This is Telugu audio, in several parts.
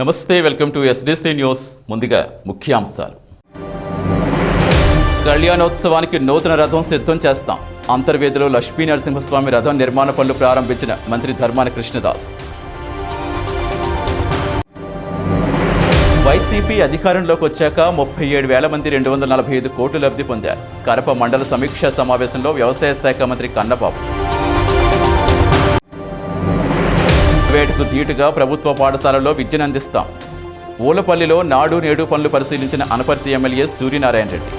నమస్తే, వెల్కమ్ టు ఎస్డీసీ న్యూస్. ముందుగా ముఖ్యాంశాలు. కళ్యాణోత్సవానికి నూతన రథం సిద్ధం చేస్తాం. అంతర్వేదిలో లక్ష్మీ నరసింహస్వామి రథం నిర్మాణ పనులు ప్రారంభించిన మంత్రి ధర్మాన కృష్ణదాస్. వైసీపీ అధికారంలోకి వచ్చాక 37,000 మంది 245 కోట్లు లబ్ధి పొందారు. కరప మండల సమీక్షా సమావేశంలో వ్యవసాయ శాఖ మంత్రి కన్నబాబు. ప్రైవేటుకు ధీటుగా ప్రభుత్వ పాఠశాలల్లో విద్యను అందిస్తాం. ఊలపల్లిలో నాడు నేడు పనులు పరిశీలించిన అనపర్తి ఎమ్మెల్యే సూర్యనారాయణ రెడ్డి.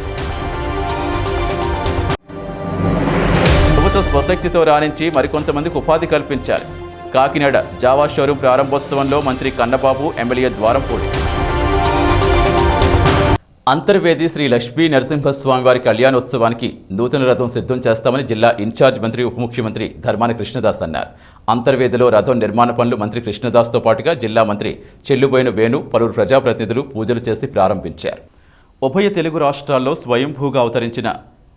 ప్రభుత్వ స్వశక్తితో రాణించి మరికొంతమందికి ఉపాధి కల్పించారు. కాకినాడ జావా షోరూం ప్రారంభోత్సవంలో మంత్రి కన్నబాబు, ఎమ్మెల్యే ద్వారంపూడి. అంతర్వేది శ్రీ లక్ష్మీ నరసింహస్వామి వారి కళ్యాణోత్సవానికి నూతన రథం సిద్ధం చేస్తామని జిల్లా ఇన్ఛార్జ్ మంత్రి, ఉప ముఖ్యమంత్రి ధర్మాన కృష్ణదాస్ అన్నారు. అంతర్వేదిలో రథం నిర్మాణ పనులు మంత్రి కృష్ణదాస్తో పాటుగా జిల్లా మంత్రి చెల్లుబోయిన వేణు, పలువురు ప్రజాప్రతినిధులు పూజలు చేసి ప్రారంభించారు. ఉభయ తెలుగు రాష్ట్రాల్లో స్వయంభూగా అవతరించిన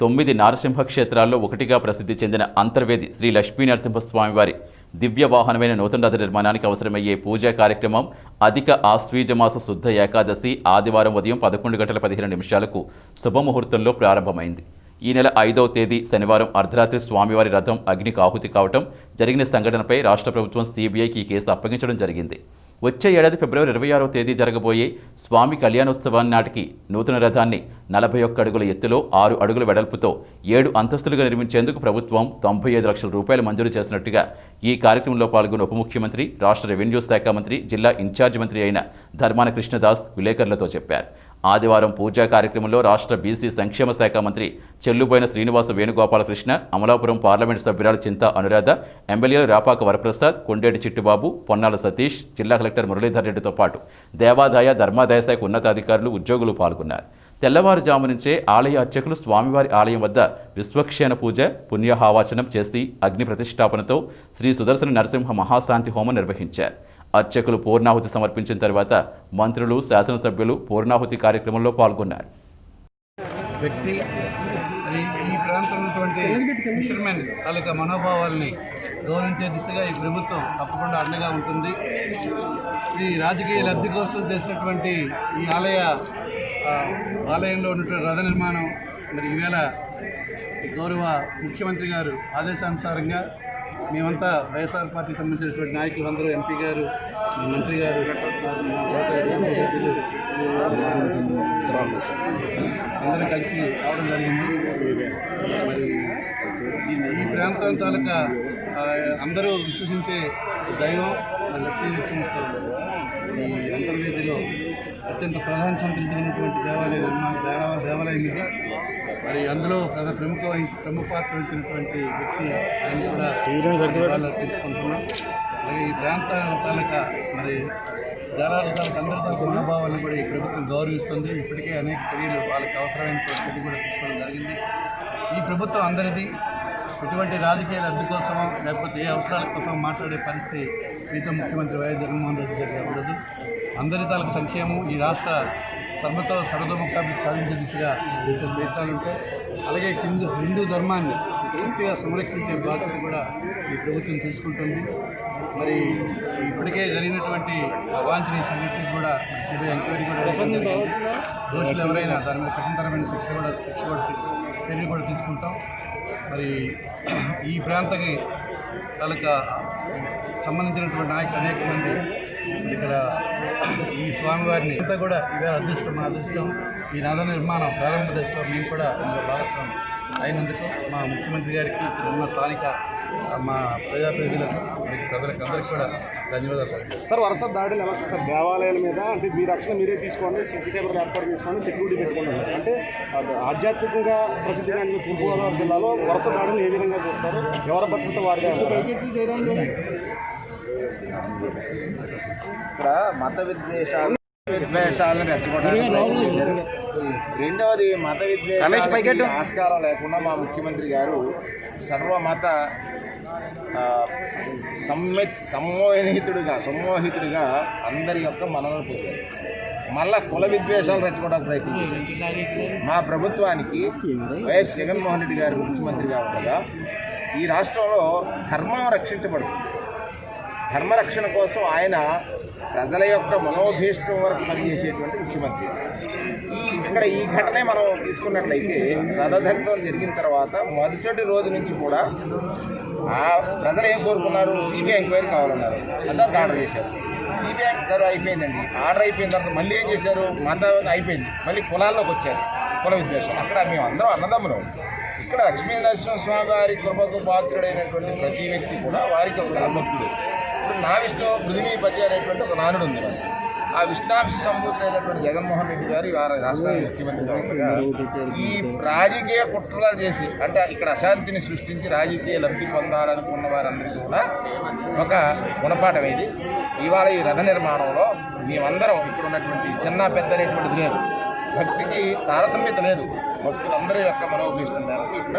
9 నారసింహ క్షేత్రాల్లో ఒకటిగా ప్రసిద్ధి చెందిన అంతర్వేది శ్రీ లక్ష్మీ నరసింహస్వామి వారి దివ్య వాహనమైన నూతన రథ నిర్మాణానికి అవసరమయ్యే పూజా కార్యక్రమం అధిక ఆశ్వీజమాస శుద్ధ ఏకాదశి ఆదివారం ఉదయం 11:15 శుభముహూర్తంలో ప్రారంభమైంది. ఈ నెల 5వ తేదీ శనివారం అర్ధరాత్రి స్వామివారి రథం అగ్నికి ఆహుతి కావటం జరిగిన సంఘటనపై రాష్ట్ర ప్రభుత్వం సిబిఐకి ఈ కేసు అప్పగించడం జరిగింది. వచ్చే ఏడాది ఫిబ్రవరి 26వ తేదీ జరగబోయే స్వామి కళ్యాణోత్సవాన్ని నాటికి నూతన రథాన్ని 41 అడుగుల ఎత్తులో 6 అడుగుల వెడల్పుతో 7 అంతస్తులుగా నిర్మించేందుకు ప్రభుత్వం 95 లక్షల రూపాయలు మంజూరు చేసినట్టుగా ఈ కార్యక్రమంలో పాల్గొన్న ఉప ముఖ్యమంత్రి, రాష్ట్ర రెవెన్యూ శాఖ మంత్రి, జిల్లా ఇన్ఛార్జ్ మంత్రి అయిన ధర్మాన కృష్ణదాస్ విలేకరులతో చెప్పారు. ఆదివారం పూజా కార్యక్రమంలో రాష్ట్ర బీసీ సంక్షేమ శాఖ మంత్రి చెల్లుబోయిన శ్రీనివాస వేణుగోపాలకృష్ణ, అమలాపురం పార్లమెంటు సభ్యురాలు చింతా అనురాధ, ఎమ్మెల్యేలు రాపాక వరప్రసాద్, కొండేటి చిట్టుబాబు, పొన్నాల సతీష్, జిల్లా కలెక్టర్ మురళీధర్ రెడ్డితో పాటు దేవాదాయ, ధర్మాదాయ శాఖ ఉన్నతాధికారులు, ఉద్యోగులు పాల్గొన్నారు. తెల్లవారుజాము నుంచే ఆలయ అర్చకులు స్వామివారి ఆలయం వద్ద విశ్వక్షేణ పూజ, పుణ్యహావాచనం చేసి అగ్ని ప్రతిష్టాపనతో శ్రీ సుదర్శన నరసింహ మహాశాంతి హోమం నిర్వహించారు. అర్చకులు పూర్ణాహుతి సమర్పించిన తర్వాత మంత్రులు, శాసనసభ్యులు పూర్ణాహుతి కార్యక్రమంలో పాల్గొన్నారు. వ్యక్తి ఈ ప్రాంతంలో ఫిషర్మెన్ తాలూకా మనోభావాల్ని గౌరవించే దిశగా ఈ ప్రభుత్వం తప్పకుండా అండగా ఉంటుంది. ఈ రాజకీయ లబ్ధి కోసం చేసినటువంటి ఈ ఆలయంలో ఉన్నటువంటి రథ నిర్మాణం మరి ఈవేళ గౌరవ ముఖ్యమంత్రి గారు ఆదేశానుసారంగా మేమంతా వైఎస్ఆర్ పార్టీకి సంబంధించినటువంటి నాయకులు అందరూ, ఎంపీ గారు, మంత్రి గారు, అందరూ కలిసి రావడం జరిగింది. మరి ఈ ప్రాంతం తాలూకా అందరూ విశ్వసించే దైవం లక్ష్మీ నరసింహస్వామి ఈ అంతర్వేదిలో అత్యంత ప్రాధాన్యత సంతరించినటువంటి దేవాలయం ఇది. మరి అందులో ప్రముఖ పాత్ర వహించినటువంటి వ్యక్తి ఆయన కూడా తెలుసుకుంటున్నాం. అలాగే ఈ ప్రాంత తాలూకా మరి జనాలకు అందరి తరపు మనోభావాలను కూడా ఈ ప్రభుత్వం గౌరవిస్తుంది. ఇప్పటికే అనేక చర్యలు వాళ్ళకి అవసరమైనటువంటి చర్యలు కూడా తీసుకోవడం జరిగింది. ఈ ప్రభుత్వం అందరిది. ఎటువంటి రాజకీయ లబ్ధి కోసమో లేకపోతే ఏ అవసరాల కోసం మాట్లాడే పరిస్థితి ప్రీతం ముఖ్యమంత్రి వైఎస్ జగన్మోహన్ రెడ్డి గారు కాకూడదు. అందరి తాలూకు సంక్షేమం, ఈ రాష్ట్ర సర్వతోముఖాభివృద్ధి సాధించే దిశగా చేసే ప్రయత్నాలు ఉంటాయి. అలాగే హిందూ ధర్మాన్ని పూర్తిగా సంరక్షించే బాధ్యత కూడా ఈ ప్రభుత్వం తీసుకుంటుంది. మరి ఇప్పటికే జరిగినటువంటి అవాంఛనీయ సంఘటనలు కూడా సిబిఐ ఎంక్వైరీ కూడా దోషులు ఎవరైనా దాని మీద కఠినతరమైన చర్య కూడా తీసుకుంటాం. మరి ఈ ప్రాంతకి తాలూకా సంబంధించినటువంటి నాయకులు అనేక మంది ఇక్కడ ఈ స్వామివారిని అంతా కూడా ఇవే మా అదృష్టం ఈ నద నిర్మాణం ప్రారంభ దశలో మేము కూడా ఇందులో భాగస్వామి అయినందుకు మా ముఖ్యమంత్రి గారికి, ఇక్కడ ఉన్న స్థానిక మా ప్రజాప్రతినిధులకు, ప్రజలకు అందరికీ కూడా ధన్యవాదాలు. సార్, వరుస దాడులు ఎలా చూస్తారు దేవాలయాల మీద? అంటే మీ రక్షణ మీరే తీసుకోండి, సీసీ కెమెరా ఏర్పాటు చేసుకోండి, సెక్యూరిటీ పెట్టుకోండి. అంటే ఆధ్యాత్మికంగా ప్రసిద్ధిగా తూర్పుగోదావరి జిల్లాలో వరుస దాడులు ఏ విధంగా చూస్తారు? ఎవరి భద్రత వారిగా? ఇక్కడ మత విద్వేషాలను రెచ్చగొట్టడానికి, రెండవది మత విద్వేషాలకు ఆస్కారం లేకుండా మా ముఖ్యమంత్రి గారు సర్వమత సమ్మోహితుడిగా అందరి యొక్క మనలను పొందారు. మళ్ళా కుల విద్వేషాలు రెచ్చగొట్టడానికి ప్రయత్నించారు. మా ప్రభుత్వానికి వైఎస్ జగన్మోహన్ రెడ్డి గారు ముఖ్యమంత్రిగా ఉండగా ఈ రాష్ట్రంలో ధర్మం రక్షించబడుతుంది. ధర్మరక్షణ కోసం ఆయన ప్రజల యొక్క మనోభీష్టం వరకు పనిచేసేటువంటి ముఖ్యమంత్రి. ఇక్కడ ఈ ఘటనే మనం తీసుకున్నట్లయితే రథదగ్ధం జరిగిన తర్వాత మరుసటి రోజు నుంచి కూడా ఆ ప్రజలు ఏం కోరుకున్నారు, సిబిఐ ఎంక్వైరీ కావాలన్నారు. అందరికి ఆర్డర్ చేశారు. సిబిఐ ఎంక్వైరీ అయిపోయిందండి. ఆర్డర్ అయిపోయిన తర్వాత మళ్ళీ ఏం చేశారు, మతం అయిపోయింది, మళ్ళీ కులాల్లోకి వచ్చారు. కుల విద్వేషం. అక్కడ మేము అందరం అన్నదమ్ములు. ఇక్కడ లక్ష్మీ నరసింహస్వామి వారి కృపకు పాత్రుడైనటువంటి ప్రతి వ్యక్తి కూడా వారికి ఒక భక్తుడు. ఇప్పుడు నా విష్ణు పృథివీపతి అనేటువంటి ఒక నానుడు ఉంది. మనకి ఆ విష్ణాంశ సంబూతుడైనటువంటి జగన్మోహన్ రెడ్డి గారు వారి రాష్ట్రానికి ముఖ్యమంత్రిగా ఉండగా ఈ రాజకీయ కుట్రలు చేసి, అంటే ఇక్కడ అశాంతిని సృష్టించి రాజకీయ లబ్ధి పొందాలనుకున్న వారందరికీ కూడా ఒక గుణపాఠం ఇది. ఇవాళ ఈ రథ నిర్మాణంలో మేమందరం ఇక్కడ ఉన్నటువంటి చిన్న పెద్ద అనేటువంటిది లేదు, భక్తికి తారతమ్యత లేదు, భక్తులందరి యొక్క మనోభీష్టం మేరకు ఇక్కడ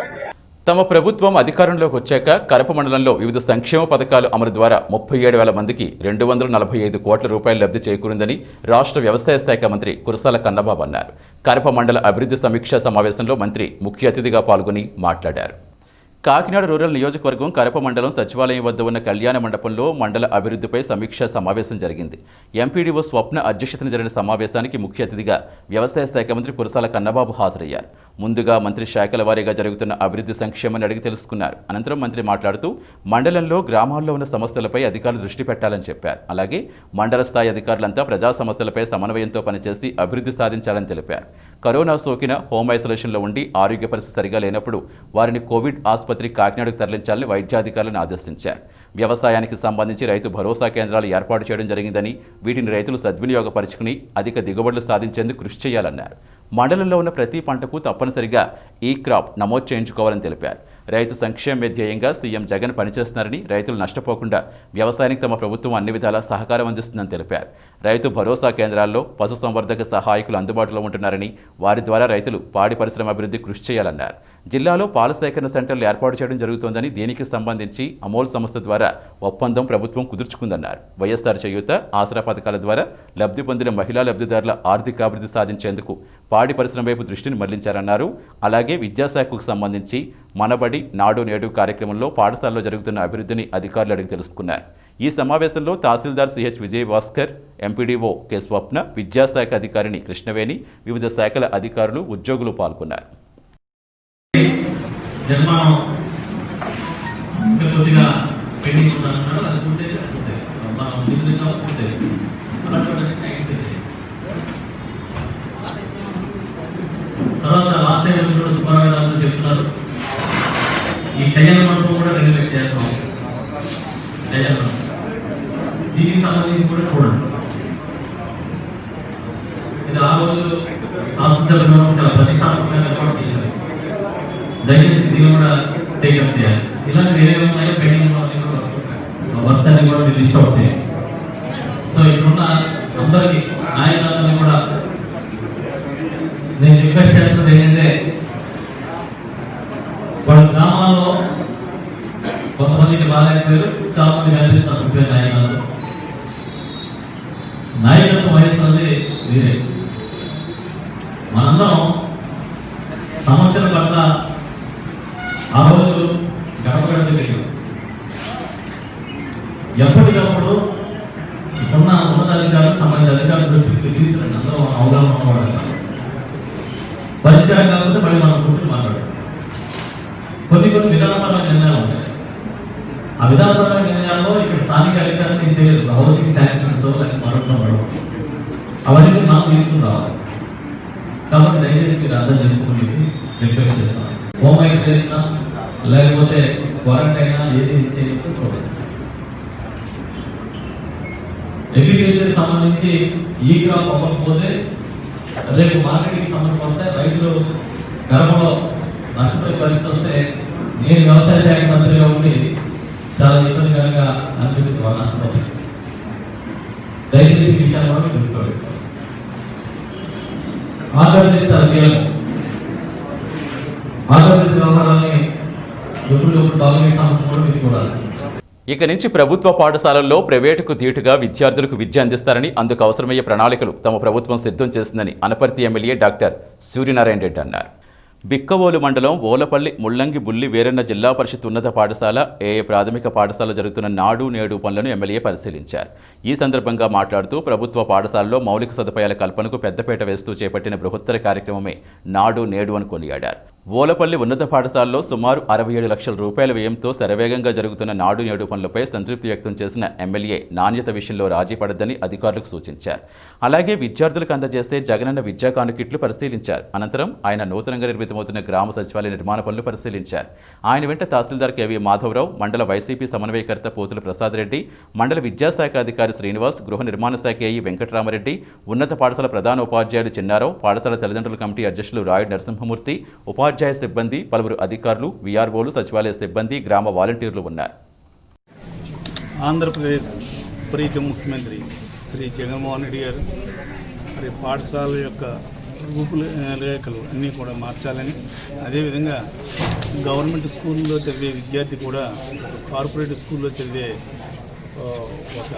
తమ ప్రభుత్వం అధికారంలోకి వచ్చాక కరప మండలంలో వివిధ సంక్షేమ పథకాలు అమలు ద్వారా 37,000 మందికి 245 కోట్ల రూపాయలు లబ్ధి చేకూరిందని రాష్ట్ర వ్యవసాయ శాఖ మంత్రి కురసాల కన్నబాబు అన్నారు. కరప మండల అభివృద్ధి సమీక్షా సమావేశంలో మంత్రి ముఖ్య అతిథిగా పాల్గొని మాట్లాడారు. కాకినాడ రూరల్ నియోజకవర్గం కరప మండలం సచివాలయం వద్ద ఉన్న కళ్యాణ మండపంలో మండల అభివృద్ధిపై సమీక్షా సమావేశం జరిగింది. ఎంపీడీఓ స్వప్న అధ్యక్షతన జరిగిన సమావేశానికి ముఖ్య అతిథిగా వ్యవసాయ శాఖ మంత్రి కురసాల కన్నబాబు హాజరయ్యారు. ముందుగా మంత్రి శాఖల వారీగా జరుగుతున్న అభివృద్ధి సంక్షేమాన్ని అడిగి తెలుసుకున్నారు. అనంతరం మంత్రి మాట్లాడుతూ మండలంలో గ్రామాల్లో ఉన్న సమస్యలపై అధికారులు దృష్టి పెట్టాలని చెప్పారు. అలాగే మండల స్థాయి అధికారులంతా ప్రజా సమస్యలపై సమన్వయంతో పనిచేసి అభివృద్ధి సాధించాలని తెలిపారు. కరోనా సోకిన హోమ్ ఐసోలేషన్లో ఉండి ఆరోగ్య పరిస్థితి సరిగా లేనప్పుడు వారిని కోవిడ్ ఆసుపత్రి కాకినాడకు తరలించాలని వైద్యాధికారులను ఆదేశించారు. వ్యవసాయానికి సంబంధించి రైతు భరోసా కేంద్రాలు ఏర్పాటు చేయడం జరిగిందని వీటిని రైతులు సద్వినియోగపరుచుకుని అధిక దిగుబడులు సాధించేందుకు కృషి చేయాలన్నారు. మండలంలో ఉన్న ప్రతి పంటకు తప్పనిసరిగా ఈ క్రాప్ నమోదు చేయించుకోవాలని తెలిపారు. రైతు సంక్షేమ ధ్యేయంగా సీఎం జగన్ పనిచేస్తున్నారని, రైతులు నష్టపోకుండా వ్యవసాయానికి తమ ప్రభుత్వం అన్ని విధాలా సహకారం అందిస్తుందని తెలిపారు. రైతు భరోసా కేంద్రాల్లో పశుసంవర్ధక సహాయకులు అందుబాటులో ఉంటున్నారని, వారి ద్వారా రైతులు పాడి పరిశ్రమ అభివృద్ధి కృషి చేయాలన్నారు. జిల్లాలో పాల సేకరణ సెంటర్లు ఏర్పాటు చేయడం జరుగుతోందని, దీనికి సంబంధించి అమోల్ సంస్థ ద్వారా ఒప్పందం ప్రభుత్వం కుదుర్చుకుందన్నారు. వైఎస్ఆర్ చేయూత, ఆసరా పథకాల ద్వారా లబ్ధి పొందిన మహిళా లబ్ధిదారుల ఆర్థికాభివృద్ధి సాధించేందుకు పాడి పరిశ్రమ వైపు దృష్టిని మళ్లించారన్నారు. అలాగే విద్యాశాఖకు సంబంధించి మనబడి నాడు నేడు కార్యక్రమంలో పాఠశాలలో జరుగుతున్న అభివృద్ధిని అధికారులు అడిగి తెలుసుకున్నారు. ఈ సమావేశంలో తహసీల్దార్ CH Vijay Bhaskar, MPDO K Swapna, విద్యాశాఖ అధికారిని కృష్ణవేణి, వివిధ శాఖల అధికారులు, ఉద్యోగులు పాల్గొన్నారు. తర్వాత లాస్ట్ టైం కూడా సుబ్బారావు చెప్తున్నారు, ఈ కళ్యాణ మండపం కూడా రెగ్యులేట్ చేస్తాం. దీనికి సంబంధించి కూడా చూడండి. ఇది ఆ రోజు హాస్పిటల్లో చాలా ప్రతిష్టాత్మకంగా ఏర్పాటు చేశారు. దయచేసి దీన్ని కూడా టేకప్ చేయాలి. ఇలాంటి ఏమేమి ఉన్నాయో పెండింగ్ వర్క్స్ అన్ని కూడా మీరు లిస్ట్ అవుట్ చేయాలి. సో ఇక్కడున్న అందరికీ నాయకులందరినీ కూడా నేను రిక్వెస్ట్ చేస్తున్నది ఏంటంటే, వాళ్ళ గ్రామాల్లో కొంతమందికి బాగాలేకపోయారు, చాలా మంది కనిపిస్తున్నారు. నాయకత్వం వహిస్తున్నది వీరే. మనందరం సమస్యల పట్ల ఆ రోజు గడపగలిగి ఎప్పటికప్పుడు ఉన్న ఉన్నతాధికారులు, సంబంధిత అధికారుల దృష్టికి తీసుకురండి. అందరూ అవగాహన ఉన్నవాళ్ళు. పరిష్కారం కాకపోతే మళ్ళీ మనం కూర్చొని మాట్లాడాలి. కొన్ని విధానపరమైన నిర్ణయాలు ఉంటాయి. ఆ విధానపరమైన నిర్ణయాల్లో ఇక్కడ స్థానిక అధికారులు చేయలేదు. హౌసింగ్ శాంక్షన్స్ మరొకటి అవన్నీ మనం తీసుకుని రావాలి. కాబట్టి దయచేసి మీరు అర్థం చేసుకుని రిక్వెస్ట్ చేస్తాను. హోమ్ ఐసోలేషన్ లేకపోతే క్వారంటైన్ ఏది చేయకపోతే చూడండి. అగ్రికల్చర్ సంబంధించి ఈ క్రాప్ అవ్వకపోతే రేపు మార్కెటింగ్ సమస్య వస్తే, రైతులు గర్భంలో నష్టపోయే పరిస్థితి వస్తే, నేను వ్యవసాయ శాఖ మంత్రిగా ఉండి చాలా ఇబ్బందికరంగా అనిపిస్తుంది. వాళ్ళు నష్టపోతాయి. దయచేసి ఈ విషయాలు కూడా మీరు తెలుసుకోవాలి. ఆంధ్రప్రదేశ్ కీలకం. ఆంధ్రప్రదేశ్ వ్యవహారాన్ని ఎప్పుడు గవర్నమెంట్ సంస్థ కూడా మీరు చూడాలి. ఇక నుంచి ప్రభుత్వ పాఠశాలల్లో ప్రైవేటుకు ధీటుగా విద్యార్థులకు విద్య అందిస్తారని, అందుకు అవసరమయ్యే ప్రణాళికలు తమ ప్రభుత్వం సిద్ధం చేసిందని అనపర్తి ఎమ్మెల్యే డాక్టర్ సూర్యనారాయణ రెడ్డి అన్నారు. బిక్కవోలు మండలం ఓలపల్లి ముల్లంగి బుల్లి వీరన్న జిల్లా పరిషత్ ఉన్నత పాఠశాల ఏఏ ప్రాథమిక పాఠశాల జరుగుతున్న నాడు నేడు పనులను ఎమ్మెల్యే పరిశీలించారు. ఈ సందర్భంగా మాట్లాడుతూ ప్రభుత్వ పాఠశాలలో మౌలిక సదుపాయాల కల్పనకు పెద్దపీట వేస్తూ చేపట్టిన బృహత్తర కార్యక్రమమే నాడు నేడు అని కొనియాడారు. ఓలపల్లి ఉన్నత పాఠశాలలో సుమారు 67 లక్షల రూపాయల వ్యయంతో శరవేగంగా జరుగుతున్న నాడు నేడు పనులపై సంతృప్తి వ్యక్తం చేసిన ఎమ్మెల్యే నాణ్యత విషయంలో రాజీ పడద్దని అధికారులకు సూచించారు. అలాగే విద్యార్థులకు అందజేస్తే జగనన్న విద్యా కానుకిట్లు పరిశీలించారు. అనంతరం ఆయన నూతనంగా నిర్మితమవుతున్న గ్రామ సచివాలయ నిర్మాణ పనులు పరిశీలించారు. ఆయన వెంట తహసీల్దార్ కెవి మాధవరావు, మండల వైసీపీ సమన్వయకర్త పోతుల ప్రసాద్ రెడ్డి, మండల విద్యాశాఖ అధికారి శ్రీనివాస్, గృహ నిర్మాణ శాఖ ఏఈ వెంకటరామరెడ్డి, ఉన్నత పాఠశాల ప్రధాన ఉపాధ్యాయుడు చిన్నారావు, పాఠశాల తల్లిదండ్రుల కమిటీ అధ్యక్షులు రాయుడు నరసింహమూర్తి, ఉపాధ్యాయ సిబ్బంది, పలువురు అధికారులు, వీఆర్ఓలు, సచివాలయ సిబ్బంది, గ్రామ వాలంటీర్లు ఉన్నారు. ఆంధ్రప్రదేశ్ ప్రీతి ముఖ్యమంత్రి శ్రీ జగన్మోహన్ రెడ్డి గారు మరి పాఠశాల యొక్క రూపురేఖలు అన్నీ కూడా మార్చాలని, అదేవిధంగా గవర్నమెంట్ స్కూల్లో చదివే విద్యార్థి కూడా కార్పొరేట్ స్కూల్లో చదివే ఒక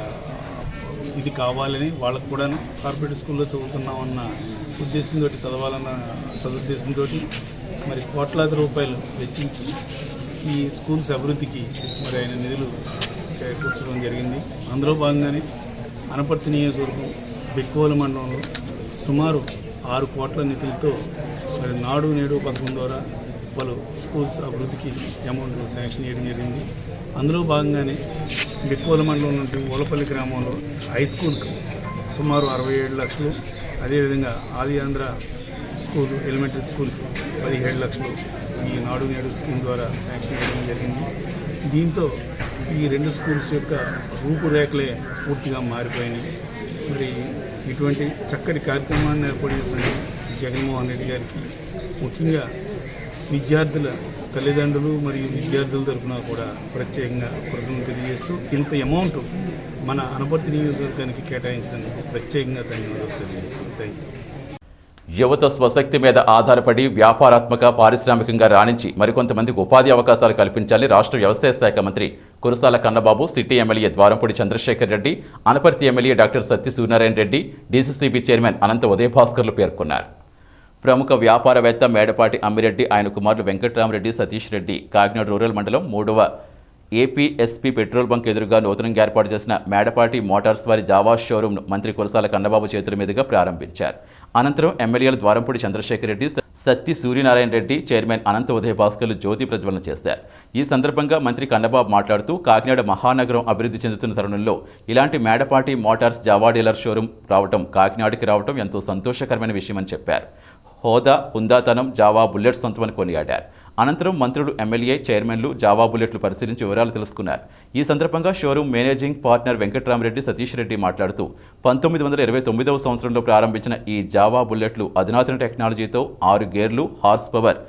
ఇది కావాలని, వాళ్ళకు కూడా కార్పొరేట్ స్కూల్లో చదువుతున్నామన్న ఉద్దేశంతో చదవాలన్న సదుద్దేశంతో మరి కోట్లాది రూపాయలు వెచ్చించి ఈ స్కూల్స్ అభివృద్ధికి మరి ఆయన నిధులు చేకూర్చడం జరిగింది. అందులో భాగంగానే అనపర్తి నియోజకవర్గం బిక్కోలు మండలంలో సుమారు 6 కోట్ల నిధులతో మరి నాడు నేడు పథకం ద్వారా పలు స్కూల్స్ అభివృద్ధికి అమౌంట్ శాంక్షన్ చేయడం జరిగింది. అందులో భాగంగానే బిక్కోలు మండలం నుండి ఓలపల్లి గ్రామంలో హై స్కూల్కి సుమారు 67 లక్షలు, అదేవిధంగా ఆది ఆంధ్ర స్కూల్ ఎలిమెంటరీ స్కూల్కి 17 లక్షలు ఈ నాడు నేడు స్కీమ్ ద్వారా శాంక్షన్ చేయడం జరిగింది. దీంతో ఈ 2 స్కూల్స్ యొక్క రూపురేఖలే పూర్తిగా మారిపోయినాయి. మరి ఇటువంటి చక్కటి కార్యక్రమాన్ని ఏర్పాటు చేసిన జగన్మోహన్ రెడ్డి గారికి, ముఖ్యంగా విద్యార్థుల తల్లిదండ్రులు మరియు విద్యార్థుల తరఫున కూడా ప్రత్యేకంగా కృతజ్ఞతలు తెలియజేస్తూ ఇంత అమౌంట్ మన అనపర్తి నియోజకవర్గానికి కేటాయించినందుకు ప్రత్యేకంగా ధన్యవాదాలు తెలియజేస్తూ థ్యాంక్ యూ. యువత స్వశక్తి మీద ఆధారపడి వ్యాపారాత్మక, పారిశ్రామికంగా రాణించి మరికొంతమందికి ఉపాధి అవకాశాలు కల్పించాలని రాష్ట్ర వ్యవసాయ శాఖ మంత్రి Kurasala Kannababu, city MLA Dwarampudi Chandrasekhar Reddy, Anaparthi MLA doctor Satya Suryanarayana Reddy, DCCB chairman Anantha ఉదయభాస్కర్లు పేర్కొన్నారు. ప్రముఖ వ్యాపారవేత్త మేడపాటి అమ్మిరెడ్డి, ఆయన కుమారులు వెంకటరామరెడ్డి, సతీష్ రెడ్డి కాకినాడ రూరల్ మండలం 3వ ఏపీఎస్పీ పెట్రోల్ బంక్ ఎదురుగా నూతనంగా ఏర్పాటు చేసిన మేడపాటి మోటార్స్ వారి జావా షోరూంను మంత్రి కురసాల కన్నబాబు చేతుల మీదుగా ప్రారంభించారు. అనంతరం ఎమ్మెల్యేలు ద్వారంపూడి చంద్రశేఖర్ రెడ్డి, సత్తి సూర్యనారాయణ రెడ్డి, చైర్మన్ అనంత ఉదయ భాస్కర్లు జ్యోతి ప్రజ్వలన చేశారు. ఈ సందర్భంగా మంత్రి కన్నబాబు మాట్లాడుతూ కాకినాడ మహానగరం అభివృద్ధి చెందుతున్న తరుణంలో ఇలాంటి Medapati Motors Java dealer showroom రావడం, కాకినాడకి రావడం ఎంతో సంతోషకరమైన విషయమని చెప్పారు. హోదా, హుందాతనం జావా బుల్లెట్ సొంతమని కొనియాడారు. అనంతరం మంత్రులు, ఎమ్మెల్యే, చైర్మన్లు జావా బుల్లెట్లు పరిశీలించి వివరాలు తెలుసుకున్నారు. ఈ సందర్భంగా showroom managing partner Venkataramareddy, Satish Reddy మాట్లాడుతూ 1929వ సంవత్సరంలో ప్రారంభించిన ఈ జావా బుల్లెట్లు అధునాతన టెక్నాలజీతో 6 గేర్లు, హార్స్ పవర్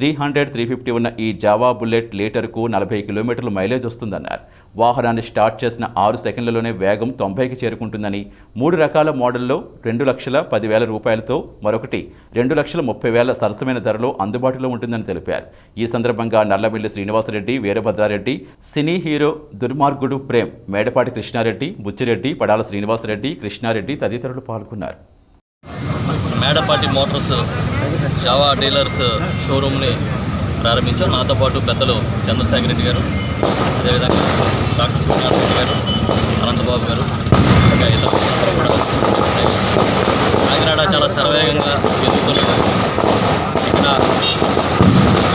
300-350 ఉన్న ఈ జావా బుల్లెట్ లీటర్కు 40 కిలోమీటర్ల మైలేజ్ వస్తుందన్నారు. వాహనాన్ని స్టార్ట్ చేసిన 6 సెకండ్లలోనే వేగం 90కి చేరుకుంటుందని, 3 రకాల మోడల్లో 2,10,000 రూపాయలతో, మరొకటి 2,30,000 సరసమైన ధరలో అందుబాటులో ఉంటుందని తెలిపారు. ఈ సందర్భంగా నల్లమిల్లి శ్రీనివాసరెడ్డి, వీరభద్రారెడ్డి, సినీ హీరో దుర్మార్గుడు ప్రేమ్, మేడపాటి కృష్ణారెడ్డి, బుచ్చిరెడ్డి, పడాల శ్రీనివాసరెడ్డి, కృష్ణారెడ్డి తదితరులు పాల్గొన్నారు. మేడపాటి మోటార్స్ జావా డీలర్స్ షోరూమ్ని ప్రారంభించాం. నాతో పాటు పెద్దలు చంద్రశేఖర్ రెడ్డి గారు, అదేవిధంగా డాక్టర్ సూర్యనారాయణ గారు, అనంతబాబు గారు, ఇంకా ఇతర అందరూ కూడా కాకినాడ చాలా సర్వేగంగా ఎదుగుతున్నది.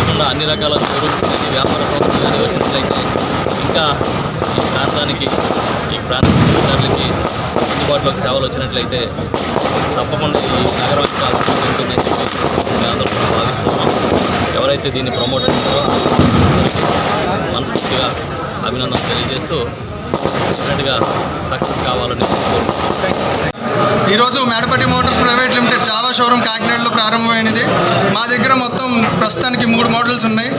ఇక్కడ అన్ని రకాల షోరూమ్స్ కానీ వ్యాపార సంస్థలు కానీ వచ్చినట్లయితే ఇంకా ఈ ప్రాంతానికి, ఈ ప్రాంత విద్యార్థులకి అందుబాటులోకి సేవలు వచ్చినట్లయితే తప్పకుండా ఈ నగరానికి అవసరం ఉంటుందని చెప్పి మేమందరం కూడా భావిస్తున్నాం. ఎవరైతే దీన్ని ప్రమోట్ చేస్తారో మనస్ఫూర్తిగా అభినందనలు తెలియజేస్తూ డెఫినెట్గా సక్సెస్ కావాలని కోరుకుంటున్నాం. ఈరోజు Medapati Motors private limited Java showroom కాకినాడలో ప్రారంభమైనది. మా దగ్గర మొత్తం ప్రస్తుతానికి 3 మోడల్స్ ఉన్నాయి.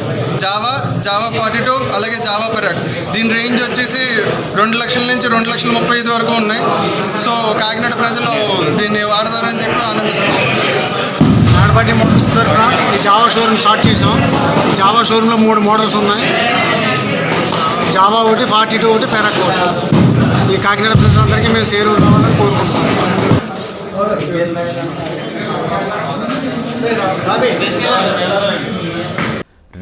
జావా 42, అలాగే జావా పెరాక్. దీని రేంజ్ వచ్చేసి 2 లక్షల నుంచి 2,35,000 వరకు ఉన్నాయి. సో కాకినాడ ప్రజలు దీన్ని వాడతారని చెప్పి ఆనందిస్తున్నాం. మేడపాటి మోటార్స్ తరఫున ఈ జావా షోరూమ్ స్టార్ట్ చేసాం. ఈ జావా షోరూంలో 3 మోడల్స్ ఉన్నాయి. జావా ఒకటి, 42 ఒకటి, పెరాక్ ఒకటి. ఈ కాకినాడ ప్రజలందరికీ మేము సేరు రావాలని కోరుకుంటున్నాం.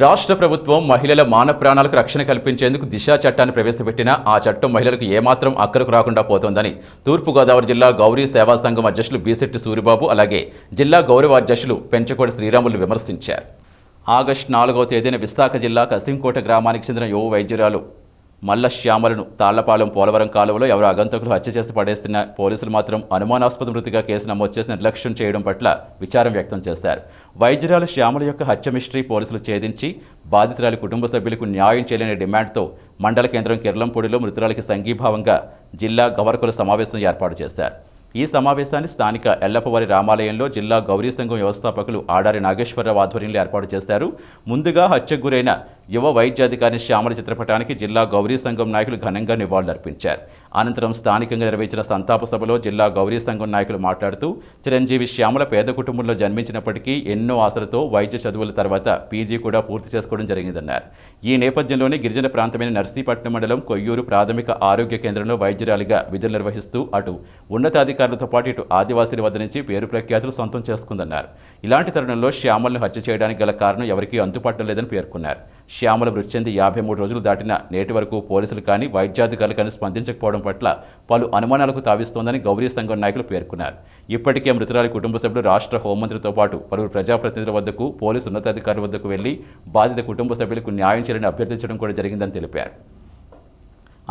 రాష్ట్ర ప్రభుత్వం మహిళల మాన ప్రాణాలకు రక్షణ కల్పించేందుకు దిశ చట్టాన్ని ప్రవేశపెట్టినా ఆ చట్టం మహిళలకు ఏమాత్రం అక్కరకు రాకుండా పోతోందని తూర్పుగోదావరి జిల్లా గౌరీ సేవా సంఘం అధ్యక్షులు బీశెట్టి సూరిబాబు అలాగే జిల్లా గౌరవ అధ్యక్షులు పెంచకోటి శ్రీరాములు విమర్శించారు. ఆగస్టు 4వ తేదీన విశాఖ జిల్లా కసింకోట గ్రామానికి చెందిన యువ వైద్యురాలు మల్ల శ్యామలను తాళ్లపాలెం పోలవరం కాలువలో ఎవరో అగంతకులు హత్య చేసి పడేస్తున్న పోలీసులు మాత్రం అనుమానాస్పద మృతిగా కేసు నమోదు చేసి నిర్లక్ష్యం చేయడం పట్ల విచారం వ్యక్తం చేశారు. వైద్యురాలు శ్యామల యొక్క హత్య మిస్టరీ పోలీసులు ఛేదించి బాధితురాలి కుటుంబ సభ్యులకు న్యాయం చేయలేని డిమాండ్తో మండల కేంద్రం కిర్లంపూడిలో మృతురాలికి సంఘీభావంగా జిల్లా గవర్నర్ల సమావేశం ఏర్పాటు చేశారు. ఈ సమావేశాన్ని స్థానిక ఎల్లప్పవారి రామాలయంలో జిల్లా గౌరీ సంఘం వ్యవస్థాపకులు ఆడారి నాగేశ్వరరావు ఆధ్వర్యంలో ఏర్పాటు చేశారు. ముందుగా హత్యకు గురైన యువ వైద్యాధికారి శ్యామల చిత్రపటానికి జిల్లా గౌరీ సంఘం నాయకులు ఘనంగా నివాళులర్పించారు. అనంతరం స్థానికంగా నిర్వహించిన సంతాప సభలో జిల్లా గౌరీ సంఘం నాయకులు మాట్లాడుతూ చిరంజీవి శ్యామల పేద కుటుంబంలో జన్మించినప్పటికీ ఎన్నో ఆశలతో వైద్య చదువుల తర్వాత పీజీ కూడా పూర్తి చేసుకోవడం జరిగిందన్నారు. ఈ నేపథ్యంలోనే గిరిజన ప్రాంతమైన నర్సీపట్నం మండలం కొయ్యూరు ప్రాథమిక ఆరోగ్య కేంద్రంలో వైద్యురాలిగా విధులు నిర్వహిస్తూ అటు ఉన్నతాధికారులతో పాటు ఇటు ఆదివాసీల వద్ద నుంచి పేరు ప్రఖ్యాతులు సొంతం చేసుకుందన్నారు. ఇలాంటి తరుణంలో శ్యామలను హత్య చేయడానికి గల కారణం ఎవరికీ అంతుపట్టడం లేదని పేర్కొన్నారు. శ్యామల మృతి చెంది 53 రోజులు దాటిన నేటి వరకు పోలీసులు కానీ వైద్యాధికారులు కానీ స్పందించకపోవడం పట్ల పలు అనుమానాలకు తావిస్తోందని గౌరీ సంఘం నాయకులు పేర్కొన్నారు. ఇప్పటికే మృతురాలి కుటుంబ సభ్యులు రాష్ట్ర హోంమంత్రితో పాటు పలువురు ప్రజాప్రతినిధుల వద్దకు పోలీసు ఉన్నతాధికారుల వద్దకు వెళ్లి బాధిత కుటుంబ సభ్యులకు న్యాయం చేయాలని అభ్యర్థించడం కూడా జరిగిందని తెలిపారు.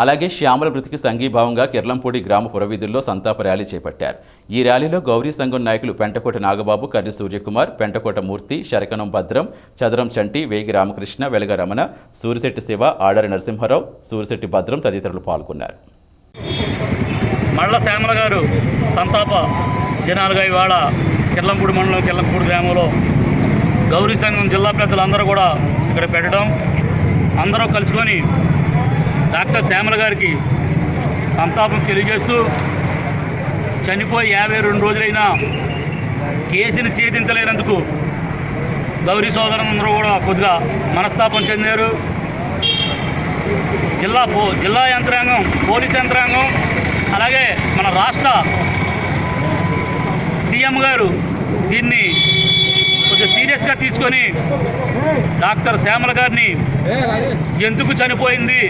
అలాగే శ్యామల మృతికి సంఘీభావంగా కిర్లంపూడి గ్రామ పురవీధుల్లో సంతాప ర్యాలీ చేపట్టారు. ఈ ర్యాలీలో గౌరీ సంఘం నాయకులు పెంటకోట నాగబాబు, కర్రి సూర్యకుమార్, పెంటకోట మూర్తి, శరకనం భద్రం, చదరం చంటి, వేగి రామకృష్ణ, వెలగ రమణ, సూరిశెట్టి శివ, ఆడారి నరసింహారావు, సూరిశెట్టి భద్రం తదితరులు పాల్గొన్నారు. మళ్ళ శ్యామల గారు సంతాప జనాలుగా ఇవాళ కిర్లంపూడి మండలం కిర్లంపూడి గ్రామంలో గౌరీ సంఘం జిల్లా పెద్దలందరూ కూడా ఇక్కడ పెట్టడం, అందరూ కలుసుకొని డాక్టర్ శ్యామల గారికి సంతాపం తెలియజేస్తూ చనిపోయి 52 రోజులైనా కేసుని ఛేదించలేనందుకు గౌరీ సోదరులందరూ కూడా కొద్దిగా మనస్తాపం చెందారు. జిల్లా యంత్రాంగం, పోలీస్ యంత్రాంగం, అలాగే మన రాష్ట్ర సీఎం గారు దీన్ని కొంచెం సీరియస్గా తీసుకొని డాక్టర్ శ్యామల గారిని ఎందుకు చనిపోయింది,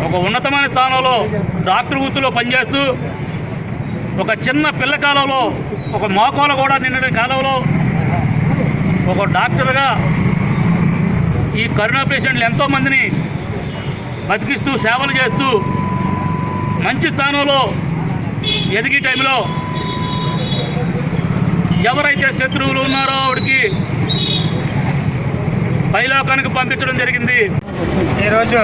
ఒక ఉన్నతమైన స్థానంలో డాక్టర్ వృత్తిలో పనిచేస్తూ ఒక చిన్న పిల్ల కాలంలో ఒక మోకాలు కూడా నిన్నటి కాలంలో ఒక డాక్టర్గా ఈ కరోనా పేషెంట్లు ఎంతోమందిని బతికిస్తూ సేవలు చేస్తూ మంచి స్థానంలో ఎదిగే టైంలో ఎవరైతే శత్రువులు ఉన్నారో ఆవిడికి పైలోకానికి పంపించడం జరిగింది. ఈరోజు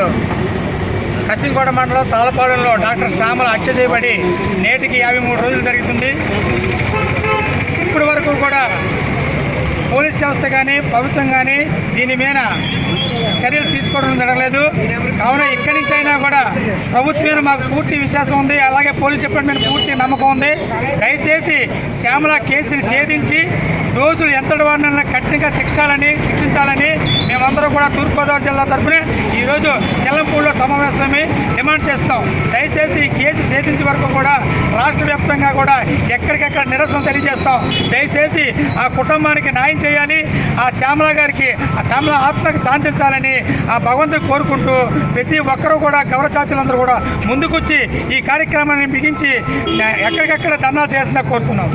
కసింకోట మండలం తాళపాలెంలో డాక్టర్ శ్యామల హత్య చేయబడి నేటికి 53 రోజులు జరుగుతుంది. ఇప్పటి వరకు కూడా పోలీస్ వ్యవస్థ కానీ ప్రభుత్వం కానీ దీని మీద చర్యలు తీసుకోవడం జరగలేదు. కావున ఇక్కడి నుంచి అయినా కూడా ప్రభుత్వం మీద మాకు పూర్తి విశ్వాసం ఉంది, అలాగే పోలీస్ డిపార్ట్మెంట్ మీద పూర్తి నమ్మకం ఉంది. దయచేసి శ్యామల కేసుని ఛేదించి రోజులు ఎంతటి వారినైనా కఠినంగా శిక్షించాలని మేమందరం కూడా తూర్పుగోదావరి జిల్లా తరఫున ఈరోజు కిర్లంపూడిలో సమావేశమై డిమాండ్ చేస్తాం. దయచేసి ఈ కేసు ఛేదించే వరకు కూడా రాష్ట్ర వ్యాప్తంగా కూడా ఎక్కడికెక్కడ నిరసన తెలియజేస్తాం. దయచేసి ఆ కుటుంబానికి న్యాయం చేయాలి, ఆ శ్యామల గారికి, ఆ శ్యామల ఆత్మకి శాంతించాలని ఆ భగవంతుడు కోరుకుంటూ ప్రతి ఒక్కరూ కూడా గౌరవచాతులందరూ కూడా ముందుకొచ్చి ఈ కార్యక్రమాన్ని బిగించి ఎక్కడికెక్కడ ధర్నా చేయాల్సిందిగా కోరుతున్నాం.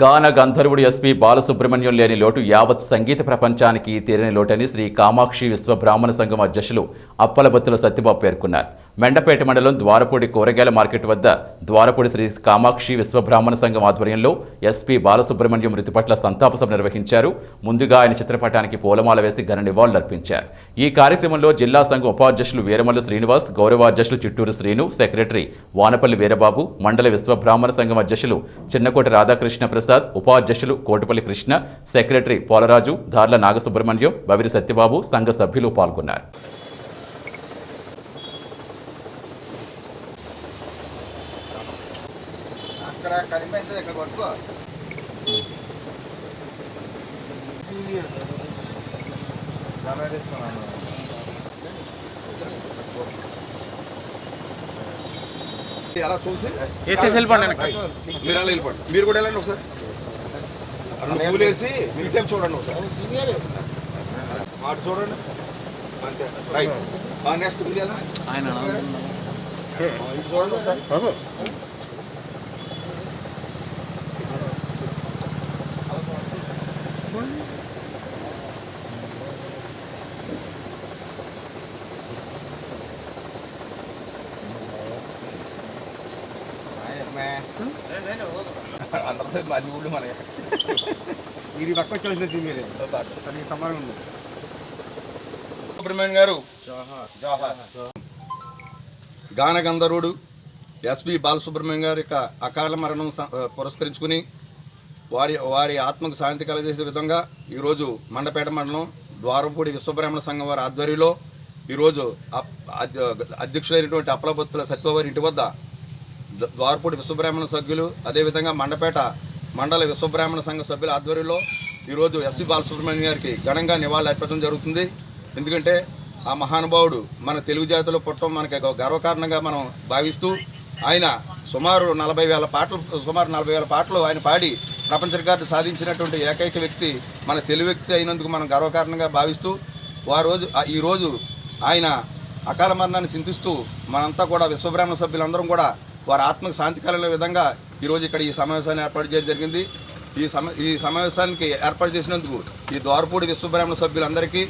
గాన గంధర్వుడు ఎస్పీ బాలసుబ్రహ్మణ్యం లేని లోటు యావత్ సంగీత ప్రపంచానికి తీరని లోటని శ్రీ కామాక్షి విశ్వ బ్రాహ్మణ సంఘం అధ్యక్షులు అప్పలబత్తుల సత్యబాబు పేర్కొన్నారు. మెండపేట మండలం ద్వారపూడి కూరగాయల మార్కెట్ వద్ద ద్వారపూడి శ్రీ కామాక్షి విశ్వ బ్రాహ్మణ సంఘం ఆధ్వర్యంలో ఎస్పీ బాలసుబ్రహ్మణ్యం మృతి పట్ల సంతాప సభ నిర్వహించారు. ముందుగా ఆయన చిత్రపటానికి పూలమాల వేసి ఘన నివాళులర్పించారు. ఈ కార్యక్రమంలో జిల్లా సంఘం ఉపాధ్యక్షులు వీరమల్లు శ్రీనివాస్, గౌరవాధ్యక్షులు చిట్టూరు శ్రీను, సెక్రటరీ వానపల్లి వీరబాబు, మండల విశ్వ బ్రాహ్మణ సంఘం అధ్యక్షులు చిన్నకోట రాధాకృష్ణ ప్రసాద్, ఉపాధ్యక్షులు కోటిపల్లి కృష్ణ, సెక్రటరీ పోలరాజు, దార్ల నాగసుబ్రహ్మణ్యం, బవిరి సత్యబాబు, సంఘ సభ్యులు పాల్గొన్నారు. అలా చూసి వెళ్ళిపోండి, మీరు అలా వెళ్ళిపోండి, మీరు కూడా వెళ్ళండి ఒకసారి. పూలేసి మిగతా చూడండి ఒకసారి మాట చూడండి అంతే రైట్. నెక్స్ట్ ఆయన చూడండి ఒకసారి. అందరితో మంచి ఊళ్ళు మన ఇది పక్క వచ్చేసి మీరే సమానం ఉంది. సుబ్రహ్మణ్యం గారు జోహార్. గాన గంధర్వుడు ఎస్పి బాలసుబ్రహ్మణ్యం గారి యొక్క అకాల మరణం పురస్కరించుకుని వారి ఆత్మకు శాంతి కలగజేసే విధంగా ఈరోజు మండపేట మండలం ద్వారపూడి విశ్వబ్రాహ్మణ సంఘం వారి ఆధ్వర్యంలో ఈరోజు అధ్యక్షులైనటువంటి అప్పలబత్తుల సత్యవారి ఇంటి వద్ద ద్వారపూడి విశ్వబ్రాహ్మణ సభ్యులు అదేవిధంగా మండపేట మండల విశ్వబ్రాహ్మణ సంఘ సభ్యుల ఆధ్వర్యంలో ఈరోజు ఎస్పి బాలసుబ్రహ్మణ్యం గారికి ఘనంగా నివాళులు అర్పించడం జరుగుతుంది. ఎందుకంటే ఆ మహానుభావుడు మన తెలుగు జాతిలో పుట్టడం మనకి గర్వకారణంగా మనం భావిస్తూ ఆయన సుమారు 40,000 పాటలు ఆయన పాడి ప్రపంచ రికార్డు సాధించినటువంటి ఏకైక వ్యక్తి మన తెలుగు వ్యక్తి అయినందుకు మనం గర్వకారణంగా భావిస్తూ ఈరోజు ఆయన అకాల మరణాన్ని చింతిస్తూ మనంతా కూడా విశ్వబ్రాహ్మణ సభ్యులందరం కూడా వారి ఆత్మకు శాంతి కలిగే విధంగా ఈరోజు ఇక్కడ ఈ సమావేశాన్ని ఏర్పాటు చేయడం జరిగింది. ఈ సమావేశానికి ఏర్పాటు చేసినందుకు ఈ ద్వారపూడి విశ్వబ్రాహ్మణ సభ్యులందరికీ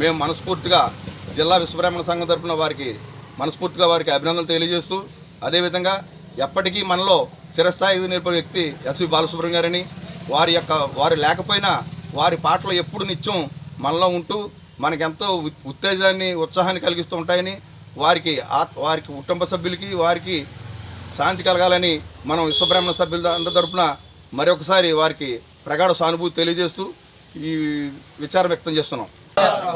మేము మనస్ఫూర్తిగా జిల్లా విశ్వబ్రాహ్మణ సంఘం తరఫున వారికి అభినందనలు తెలియజేస్తూ అదేవిధంగా ఎప్పటికీ మనలో చిరస్థాయి నిలిపే వ్యక్తి ఎస్వి బాలసుబ్రహ్మణ్యం గారని వారు లేకపోయినా వారి పాటలు ఎప్పుడు నిత్యం మనలో ఉంటూ మనకెంతో ఉత్తేజాన్ని ఉత్సాహాన్ని కలిగిస్తూ ఉంటాయని వారికి కుటుంబ సభ్యులకి వారికి శాంతి కలగాలని మనం విశ్వబ్రాహ్మణ సభ్యుల అందరి తరపున మరొకసారి వారికి ప్రగాఢ సానుభూతి తెలియజేస్తూ ఈ విచారం వ్యక్తం చేస్తున్నాం.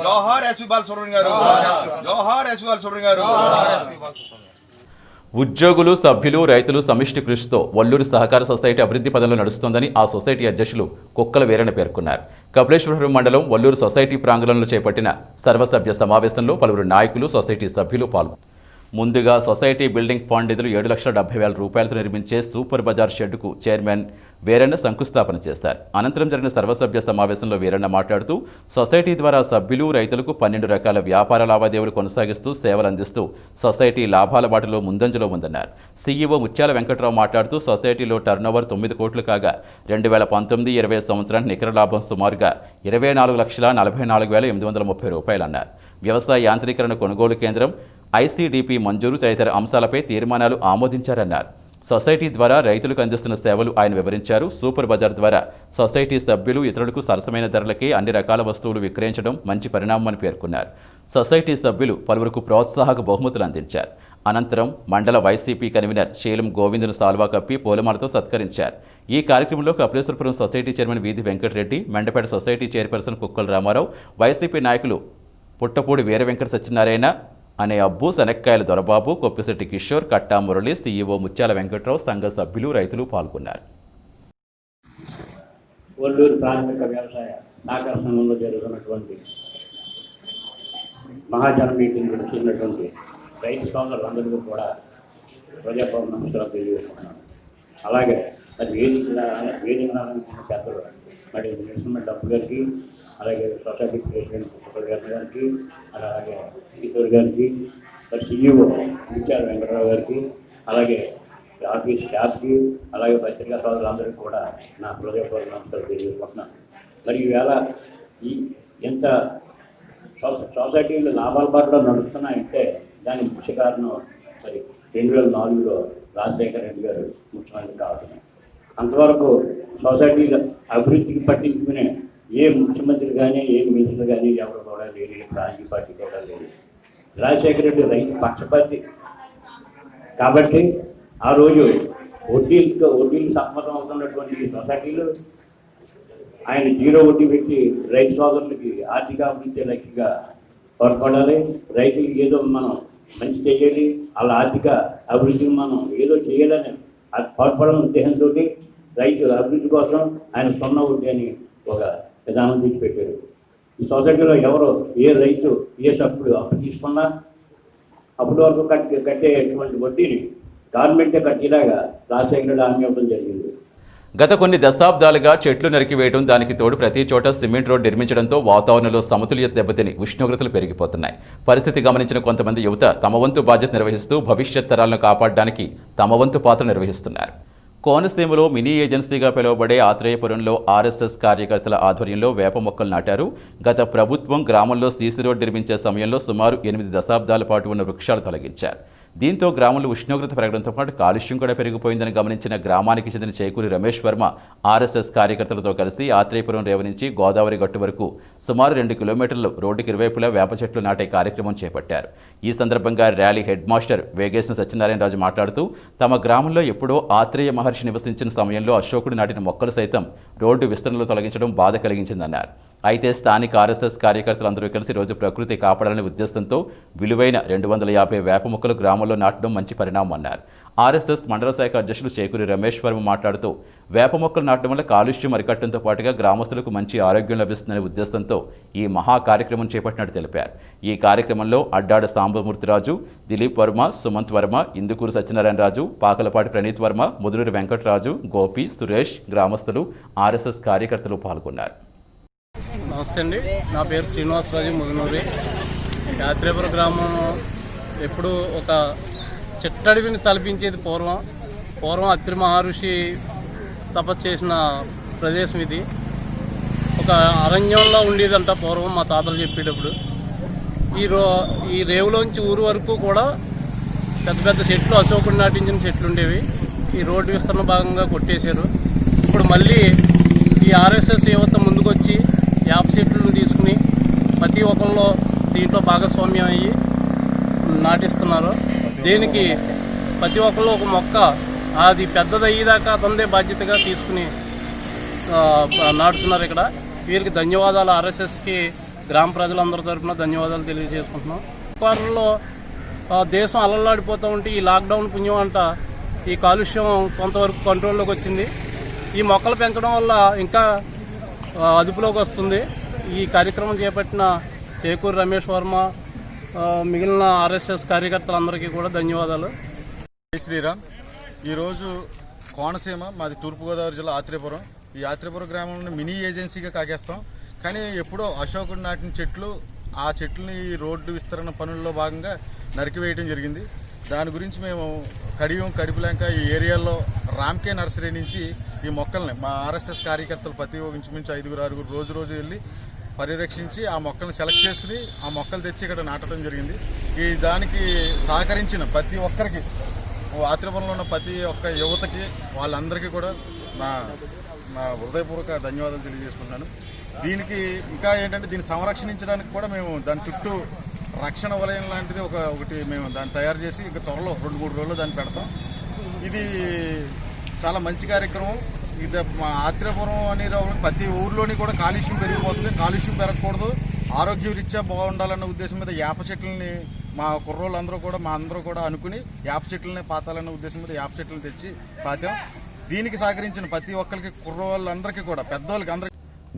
జోహార్ ఎస్వి బాలసుబ్రహ్మణ్యం గారు, జోహార్ ఎస్వి బాలసుబ్రహ్మణ్యం గారు. ఉద్యోగులు, సభ్యులు, రైతులు సమిష్టి కృషితో వల్లూరు సహకార సొసైటీ అభివృద్ధి పదంలో నడుస్తోందని ఆ సొసైటీ అధ్యక్షులు కుక్కల వీరన్న పేర్కొన్నారు. కపిలేశ్వరం మండలం వల్లూరు సొసైటీ ప్రాంగణంలో చేపట్టిన సర్వసభ్య సమావేశంలో పలువురు నాయకులు, సొసైటీ సభ్యులు పాల్గొన్నారు. ముందుగా సొసైటీ బిల్డింగ్ ఫండ్ నిధులు 7,70,000 రూపాయలతో నిర్మించే సూపర్ బజార్ షెడ్డుకు చైర్మన్ వీరన్న శంకుస్థాపన చేశారు. అనంతరం జరిగిన సర్వసభ్య సమావేశంలో వీరన్న మాట్లాడుతూ సొసైటీ ద్వారా సభ్యులు, రైతులకు 12 రకాల వ్యాపార లావాదేవీలు కొనసాగిస్తూ సేవలు అందిస్తూ సొసైటీ లాభాల బాటలో ముందంజలో ఉందన్నారు. సీఈఓ ముత్యాల వెంకట్రావు మాట్లాడుతూ సొసైటీలో టర్నోవర్ 9 కోట్లు కాగా 2019-20 సంవత్సరానికి నికర లాభం సుమారుగా 24,44,830 రూపాయలన్నారు. వ్యవసాయ యాంత్రీకరణ కొనుగోలు కేంద్రం, ఐసీడీపీ మంజూరు తదితర అంశాలపై తీర్మానాలు ఆమోదించారన్నారు. సొసైటీ ద్వారా రైతులకు అందిస్తున్న సేవలు ఆయన వివరించారు. సూపర్ బజార్ ద్వారా సొసైటీ సభ్యులు, ఇతరులకు సరసమైన ధరలకే అన్ని రకాల వస్తువులు విక్రయించడం మంచి పరిణామమని పేర్కొన్నారు. సొసైటీ సభ్యులు పలువురికి ప్రోత్సాహక బహుమతులు అందించారు. అనంతరం మండల వైసీపీ కన్వీనర్ శీలం గోవిందును సాల్వా కప్పి పూలమాలతో సత్కరించారు. ఈ కార్యక్రమంలో కపిలేశ్వరపురం సొసైటీ చైర్మన్ వీధి వెంకటరెడ్డి, మెండపేట సొసైటీ చైర్పర్సన్ కుక్కల రామారావు, వైసీపీ నాయకులు పుట్టపూడి వీర వెంకట సత్యనారాయణ, అనే అబ్బు, శనక్కాయల దొరబాబు, కొప్పిశెట్టి కిషోర్, కట్టా మురళి, సీఈఓ ముత్యాల వెంకట్రావు, సంఘ సభ్యులు, రైతులు పాల్గొన్నారు. వల్లూరు ప్రాథమిక వ్యవసాయ సహకార సంఘంలో జరుగుతున్నటువంటి మహాజన మీటింగ్ వచ్చినటువంటి రైతు సోదరులందరికీ కూడా ప్రజాభవన నమస్కారాలు తెలియజేస్తున్నాను. అలాగే మరి వేదిక పెద్దలు మరి నరసింహ డబ్బు గారికి, అలాగే సొసైటీ ప్రెసిడెంట్ గారికి, అలాగే కిషోర్ గారికి, మరి సీఈఓ ముత్యాల వెంకటరావు గారికి, అలాగే ఆఫీస్ స్టాఫ్కి, అలాగే పత్రికా సోదరులందరికీ కూడా నా హృదయపూర్వక నమస్కారాలు తెలియజేసుకుంటున్నాను. మరి ఈవేళ ఎంత సొసైటీలు లాభాల బాటలో నడుస్తున్నాయంటే దానికి ముఖ్య కారణం మరి 2004లో రాజశేఖర రెడ్డి గారు ముఖ్యమంత్రి కావడం. అంతవరకు సొసైటీల అభివృద్ధికి పట్టించుకునే ఏ ముఖ్యమంత్రి కానీ ఏ మినిస్టర్ కానీ ఎవరు కూడా లేరు, రాజకీయ పార్టీ కూడా లేదు. రాజశేఖర రెడ్డి రైతు పక్షపాతి కాబట్టి ఆ రోజు వడ్డీలు సమ్మతం అవుతున్నటువంటి సొసైటీలు ఆయన 0 వడ్డీ పెట్టి రైతు సోదరులకి ఆర్థిక అభివృద్ధి లక్ష్యంగా తోడ్పడాలి. రైతులకి ఏదో మనం మంచి చేయాలి, వాళ్ళ ఆర్థిక అభివృద్ధిని మనం ఏదో చేయాలని తోడ్పడడం ఉద్దేశంతో రైతు అభివృద్ధి కోసం ఆయన 0 వడ్డీ అని ఒక విధానం తెచ్చిపెట్టారు. ఈ సొసైటీలో ఎవరు ఏ రైతు ఏ సభ్యుడు అప్పు తీసుకున్నా అప్పటి వరకు కట్టేటువంటి వడ్డీని గవర్నమెంటే కట్టేలాగా రాజశేఖర రెడ్డి హామీ ఇవ్వడం జరిగింది. గత కొన్ని దశాబ్దాలుగా చెట్లు నరికివేయడం, దానికి తోడు ప్రతి చోట సిమెంట్ రోడ్ నిర్మించడంతో వాతావరణంలో సమతుల్యత దెబ్బతిని ఉష్ణోగ్రతలు పెరిగిపోతున్నాయి. పరిస్థితి గమనించిన కొంతమంది యువత తమ వంతు బాధ్యత నిర్వహిస్తూ భవిష్యత్ తరాలను కాపాడడానికి తమ వంతు పాత్ర నిర్వహిస్తున్నారు. కోనసీమలో మినీ ఏజెన్సీగా పిలువబడే ఆత్రేయపురంలో ఆర్ఎస్ఎస్ కార్యకర్తల ఆధ్వర్యంలో వేప మొక్కలు నాటారు. గత ప్రభుత్వం గ్రామంలో సీసీ రోడ్ నిర్మించే సమయంలో సుమారు 8 దశాబ్దాల పాటు ఉన్న వృక్షాలు తొలగించారు. దీంతో గ్రామంలో ఉష్ణోగ్రత పెరగడంతో పాటు కాలుష్యం కూడా పెరిగిపోయిందని గమనించిన గ్రామానికి చెందిన చేకూరి రమేష్ వర్మ ఆర్ఎస్ఎస్ కార్యకర్తలతో కలిసి ఆత్రేయపురం రేవు నుంచి గోదావరి గట్టు వరకు సుమారు 2 కిలోమీటర్లు రోడ్డుకి ఇరువైపులా వేప చెట్లు నాటే కార్యక్రమం చేపట్టారు. ఈ సందర్భంగా rally head master Vegesna Satyanarayanaraju మాట్లాడుతూ తమ గ్రామంలో ఎప్పుడో ఆత్రేయ మహర్షి నివసించిన సమయంలో అశోకుడు నాటిన మొక్కలు సైతం రోడ్డు విస్తరణలో తొలగించడం బాధ కలిగించిందన్నారు. అయితే స్థానిక ఆర్ఎస్ఎస్ కార్యకర్తలందరూ కలిసి రోజు ప్రకృతి కాపాడాలనే ఉద్దేశంతో విలువైన 250 వేప మొక్కలు గ్రామంలో నాటడం మంచి పరిణామం అన్నారు. ఆర్ఎస్ఎస్ మండల శాఖ అధ్యక్షులు చేకూరి రమేష్ వర్మ మాట్లాడుతూ వేప మొక్కలు నాటడం వల్ల కాలుష్యం అరికట్టడంతో పాటుగా గ్రామస్తులకు మంచి ఆరోగ్యం లభిస్తుందనే ఉద్దేశంతో ఈ మహా కార్యక్రమం చేపట్టినట్టు తెలిపారు. ఈ కార్యక్రమంలో అడ్డాడ సాంబమూర్తిరాజు, దిలీప్ వర్మ, సుమంత్ వర్మ, ఇందుకూరు సత్యనారాయణరాజు, పాకలపాటి ప్రణీత్ వర్మ, ముదునూరి వెంకటరాజు, గోపి, సురేష్, గ్రామస్తులు, ఆర్ఎస్ఎస్ కార్యకర్తలు పాల్గొన్నారు. నమస్తే అండి, నా పేరు శ్రీనివాసరాజు, ముదునూరి. యాత్రేపురం గ్రామం ఎప్పుడు ఒక చెట్టడివిని తలపించేది. పూర్వం అత్రి మహర్షి తపస్సు చేసిన ప్రదేశం ఇది. ఒక అరణ్యంలో ఉండేదంట పూర్వం మా తాతలు చెప్పేటప్పుడు. ఈ రేవులోంచి ఊరు వరకు కూడా పెద్ద పెద్ద చెట్లు, అశోకుడు నాటించిన చెట్లు ఉండేవి. ఈ రోడ్డు విస్తరణ భాగంగా కొట్టేశారు. ఇప్పుడు మళ్ళీ ఈ ఆర్ఎస్ఎస్ యువత ముందుకొచ్చి యాప చెట్లను తీసుకుని ప్రతి ఒక్కళ్ళు దీంట్లో భాగస్వామ్యం అయ్యి నాటిస్తున్నారు. దీనికి ప్రతి ఒక్కళ్ళు ఒక మొక్క అది పెద్దదయ్యేదాకా అతనిదే బాధ్యతగా తీసుకుని నాటుతున్నారు. ఇక్కడ వీరికి ధన్యవాదాలు. ఆర్ఎస్ఎస్కి గ్రామ ప్రజలందరి తరఫున ధన్యవాదాలు తెలియజేసుకుంటున్నాం. వారంలో దేశం అల్లలాడిపోతూ ఉంటే ఈ లాక్డౌన్ పుణ్యం అంట ఈ కాలుష్యం కొంతవరకు కంట్రోల్లోకి వచ్చింది. ఈ మొక్కలు పెంచడం వల్ల ఇంకా అదుపులోకి వస్తుంది. ఈ కార్యక్రమం చేపట్టిన చేకూరి రమేష్ వర్మ, మిగిలిన ఆర్ఎస్ఎస్ కార్యకర్తలందరికీ కూడా ధన్యవాదాలు. జై శ్రీరామ్. ఈరోజు కోనసీమ మాది తూర్పుగోదావరి జిల్లా ఆత్రేయపురం. ఈ ఆత్రేయపురం గ్రామంలో మినీ ఏజెన్సీగా కాకేస్తాం. కానీ ఎప్పుడో అశోకుడు నాటిన చెట్లు, ఆ చెట్లని రోడ్డు విస్తరణ పనుల్లో భాగంగా నరికివేయడం జరిగింది. దాని గురించి మేము కడిపులంక ఈ ఏరియాలో రామ్కే నర్సరీ నుంచి ఈ మొక్కల్ని మా ఆర్ఎస్ఎస్ కార్యకర్తలు ప్రతి ఇంచుమించు 5-6 రోజు వెళ్ళి పరిరక్షించి ఆ మొక్కల్ని సెలెక్ట్ చేసుకుని ఆ మొక్కలు తెచ్చి ఇక్కడ నాటడం జరిగింది. ఈ దానికి సహకరించిన ప్రతి ఒక్కరికి, ఆత్రేయపురంలో ఉన్న ప్రతి ఒక్క యువతకి, వాళ్ళందరికీ కూడా నా హృదయపూర్వక ధన్యవాదాలు తెలియజేసుకుంటున్నాను. దీనికి ఇంకా ఏంటంటే దీన్ని సంరక్షించడానికి కూడా మేము దాని చుట్టూ రక్షణ వలయం లాంటిది ఒకటి మేము దాన్ని తయారు చేసి ఇంకా త్వరలో 2-3 రోజుల్లో దాన్ని పెడతాం. ఇది చాలా మంచి కార్యక్రమం. ఇది మా ఆత్రేయపురం అనే ప్రతి ఊర్లోని కూడా కాలుష్యం పెరిగిపోతుంది. కాలుష్యం పెరగకూడదు, ఆరోగ్య రీత్యా బాగుండాలన్న ఉద్దేశం మీద యాప చెట్లని మా కుర్రోళ్ళందరూ కూడా మా అందరూ కూడా అనుకుని యాప చెట్లని పాతాలన్న ఉద్దేశం మీద యాప చెట్లను తెచ్చి పాతాం. దీనికి సహకరించిన ప్రతి ఒక్కరికి, కుర్రోళ్ళందరికీ కూడా, పెద్దవాళ్ళకి అందరికీ.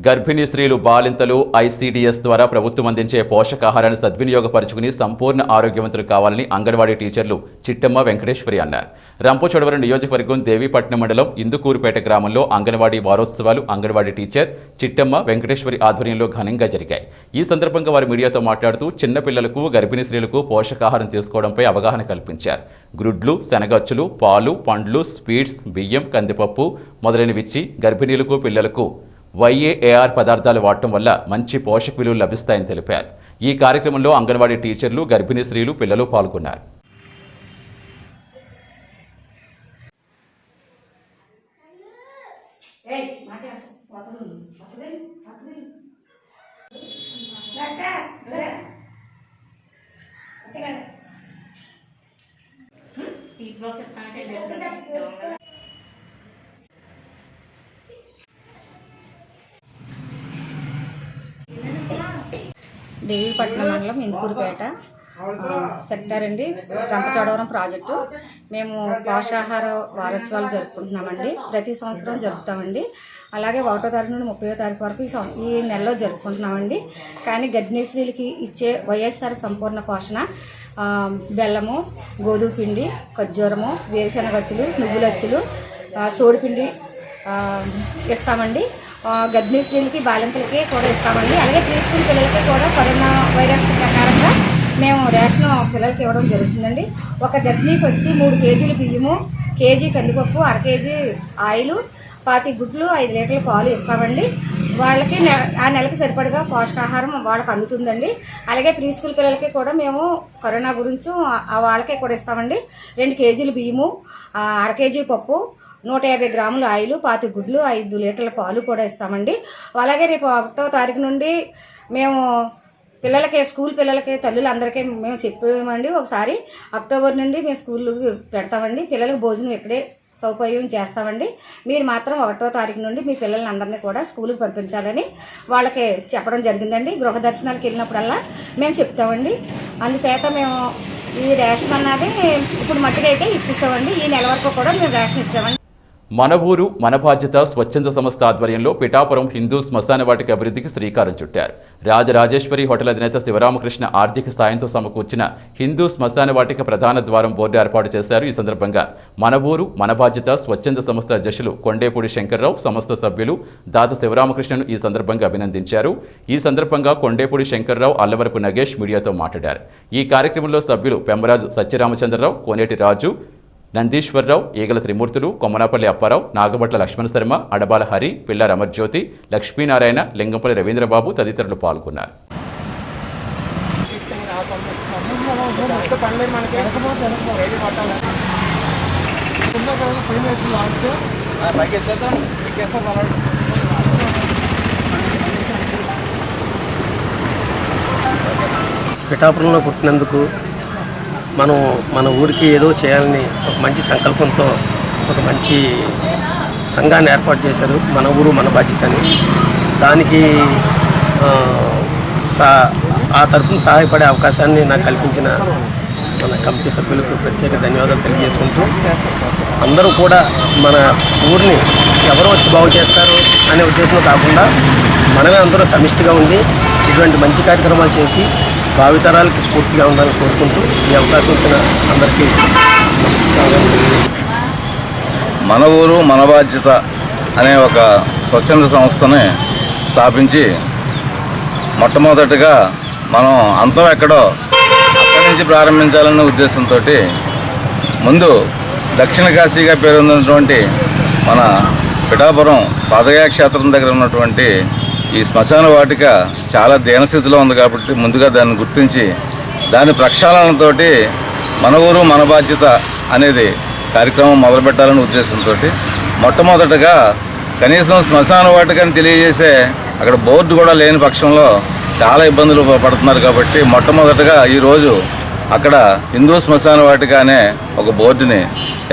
గర్భిణీ స్త్రీలు, బాలింతలు ఐసీడీఎస్ ద్వారా ప్రభుత్వం అందించే పోషకాహారాన్ని సద్వినియోగపరుచుకుని సంపూర్ణ ఆరోగ్యవంతులు కావాలని అంగన్వాడీ టీచర్లు చిట్టమ్మ వెంకటేశ్వరి అన్నారు. రంపచోడవరం నియోజకవర్గం దేవీపట్నం మండలం ఇందుకూరుపేట గ్రామంలో అంగన్వాడీ వారోత్సవాలు అంగన్వాడీ టీచర్ చిట్టమ్మ వెంకటేశ్వరి ఆధ్వర్యంలో ఘనంగా జరిగాయి. ఈ సందర్భంగా వారు మీడియాతో మాట్లాడుతూ చిన్నపిల్లలకు, గర్భిణీ స్త్రీలకు పోషకాహారం తీసుకోవడంపై అవగాహన కల్పించారు. గ్రుడ్లు, శనగచ్చులు, పాలు, పండ్లు, స్వీట్స్, బియ్యం, కందిపప్పు మొదలైనవిచ్చి గర్భిణీలకు, పిల్లలకు YAAR పదార్థాలు వాడటం వల్ల మంచి పోషక విలువలు లభిస్తాయని తెలిపారు. ఈ కార్యక్రమంలో అంగన్వాడీ టీచర్లు, గర్భిణీ స్త్రీలు, పిల్లలు పాల్గొన్నారు. దేవీపట్నం మండలం ఇందుకూరుపేట సెక్టర్ అండి, రంపచోడవరం ప్రాజెక్టు. మేము పోషాహార వారోత్సవాలు జరుపుకుంటున్నామండి. ప్రతి సంవత్సరం జరుపుతామండి. అలాగే 1వ తారీఖు నుండి 30వ తారీఖు వరకు ఈ నెలలో జరుపుకుంటున్నామండి. కానీ గర్భిణీ స్త్రీలకి ఇచ్చే వైఎస్ఆర్ సంపూర్ణ పోషణ బెల్లము, గోధుమ పిండి, ఖర్జూరము, వేరుశనగచ్చులు, నువ్వులచ్చులు, సోడిపిండి ఇస్తామండి. గర్భిణీ స్త్రీలకి బాలింతలకి కూడా ఇస్తామండి. అలాగే ప్రీ స్కూల్ పిల్లలకి కూడా కరోనా వైరస్ ప్రకారంగా మేము రేషన్ పిల్లలకి ఇవ్వడం జరుగుతుందండి. ఒక గర్భిణీకి వచ్చి 3 కేజీలు బియ్యము, కేజీ కందిపప్పు, 1/2 కేజీ ఆయిల్, 25 గుడ్లు, 5 లీటర్ల పాలు ఇస్తామండి. వాళ్ళకి ఆ నెలకి సరిపడగా పోషకాహారం వాళ్ళకి అందుతుందండి. అలాగే ప్రీ స్కూల్ పిల్లలకి కూడా మేము కరోనా గురించి వాళ్ళకే కూడా ఇస్తామండి. 2 కేజీలు బియ్యము, 1/2 కేజీ పప్పు, 150 గ్రాముల ఆయిల్, 25 గుడ్లు, 5 లీటర్ల పాలు కూడా ఇస్తామండి. అలాగే రేపు 1వ తారీఖు నుండి మేము పిల్లలకి స్కూల్ పిల్లలకి తల్లులందరికీ మేము చెప్పామండి. ఒకసారి అక్టోబర్ నుండి మేము స్కూల్ పెడతామండి. పిల్లలకు భోజనం ఇక్కడే సౌకర్యం చేస్తామండి. మీరు మాత్రం 1వ తారీఖు నుండి మీ పిల్లల్ని అందరినీ కూడా స్కూల్కి పంపించాలని వాళ్ళకి చెప్పడం జరిగిందండి. గృహ దర్శనాలకు వెళ్ళినప్పుడల్లా మేము చెప్తామండి. అందుచేత మేము ఈ రేషన్ అన్నది ఇప్పుడు మట్టిగా అయితే ఇచ్చేసామండి. ఈ నెల వరకు కూడా మేము రేషన్ ఇచ్చామండి. మన ఊరు మన బాధ్యత స్వచ్ఛంద సంస్థ ఆధ్వర్యంలో పిఠాపురం హిందూ శ్మశాన వాటిక అభివృద్ధికి శ్రీకారం చుట్టారు. రాజరాజేశ్వరి హోటల్ అధినేత శివరామకృష్ణ ఆర్థిక సాయంతో సమకూర్చిన హిందూ శ్మశాన వాటిక ప్రధాన ద్వారం బోర్డు ఏర్పాటు చేశారు. ఈ సందర్భంగా మన ఊరు మన బాధ్యత స్వచ్ఛంద సంస్థ అధ్యక్షులు కొండేపూడి శంకర్రావు, సంస్థ సభ్యులు దాత శివరామకృష్ణను ఈ సందర్భంగా అభినందించారు. ఈ సందర్భంగా కొండేపూడి శంకర్రావు, అల్లవరపు నగేష్ మీడియాతో మాట్లాడారు. ఈ కార్యక్రమంలో సభ్యులు పెమ్మరాజు సత్యరామచంద్రరావు, కోనేటి రాజు, నందీశ్వరరావు, ఈగల త్రిమూర్తులు, కొమ్మనాపల్లి అప్పారావు, నాగభట్ల లక్ష్మణ శర్మ, అడబాల హరి, పిల్ల అమర్జ్యోతి, లక్ష్మీనారాయణ, లింగంపల్లి రవీంద్రబాబు తదితరులు పాల్గొన్నారు. పిఠాపురంలో పుట్టినందుకు మనం మన ఊరికి ఏదో చేయాలని ఒక మంచి సంకల్పంతో ఒక మంచి సంఘాన్ని ఏర్పాటు చేశారు. మన ఊరు మన బాధ్యత అని. దానికి ఆ తరఫున సహాయపడే అవకాశాన్ని నాకు కల్పించిన మన కమిటీ సభ్యులకు ప్రత్యేక ధన్యవాదాలు తెలియజేసుకుంటూ, అందరూ కూడా మన ఊరిని ఎవరో వచ్చి బాగు చేస్తారు అనే ఉద్దేశంలో కాకుండా మనమే అందరూ సమిష్టిగా ఉండి ఇటువంటి మంచి కార్యక్రమాలు చేసి భావితరాలకి స్ఫూర్తిగా ఉండాలని కోరుకుంటూ ఈ అవకాశం ఇచ్చిన అందరికీ మన ఊరు మన బాధ్యత అనే ఒక స్వచ్ఛంద సంస్థని స్థాపించి మొట్టమొదటిగా మనం అంతం ఎక్కడో అక్కడి నుంచి ప్రారంభించాలన్న ఉద్దేశంతో ముందు దక్షిణ కాశీగా పేరొందినటువంటి మన పిఠాపురం పాదయాత్ర క్షేత్రం దగ్గర ఉన్నటువంటి ఈ శ్మశాన వాటిక చాలా దీనస్థితిలో ఉంది కాబట్టి ముందుగా దాన్ని గుర్తించి దాని ప్రక్షాళనతో మన ఊరు మన బాధ్యత అనేది కార్యక్రమం మొదలుపెట్టాలనే ఉద్దేశంతో మొట్టమొదటగా కనీసం శ్మశాన వాటికని తెలియజేసే అక్కడ బోర్డు కూడా లేని పక్షంలో చాలా ఇబ్బందులు పడుతున్నారు కాబట్టి మొట్టమొదటగా ఈరోజు అక్కడ హిందూ శ్మశాన వాటిక అనే ఒక బోర్డుని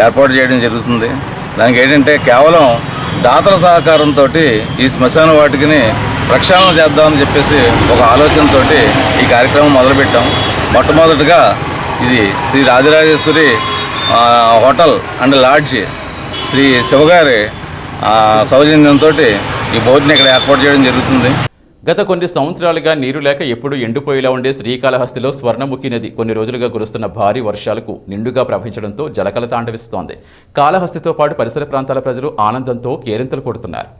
ఏర్పాటు చేయడం జరుగుతుంది. దానికి ఏంటంటే కేవలం దాతల సహకారంతో ఈ శ్మశాన వాటికని ప్రక్షాళన చేద్దామని చెప్పేసి ఒక ఆలోచనతో ఈ కార్యక్రమం మొదలుపెట్టాం. మొట్టమొదటిగా ఇది Shri Rajarajeshwari hotel and lodge Shri శివగారి సౌజన్యంతో ఈ బోర్డుని ఇక్కడ ఏర్పాటు చేయడం జరుగుతుంది. గత కొన్ని సంవత్సరాలుగా నీరు లేక ఎప్పుడు ఎండిపోయేలా ఉండే శ్రీకాళహస్తిలో స్వర్ణముఖి నది కొన్ని రోజులుగా కురుస్తున్న భారీ వర్షాలకు నిండుగా ప్రవహించడంతో జలకళ తాండవిస్తోంది. కాళహస్తితో పాటు పరిసర ప్రాంతాల ప్రజలు ఆనందంతో కేరింతలు కొడుతున్నారు.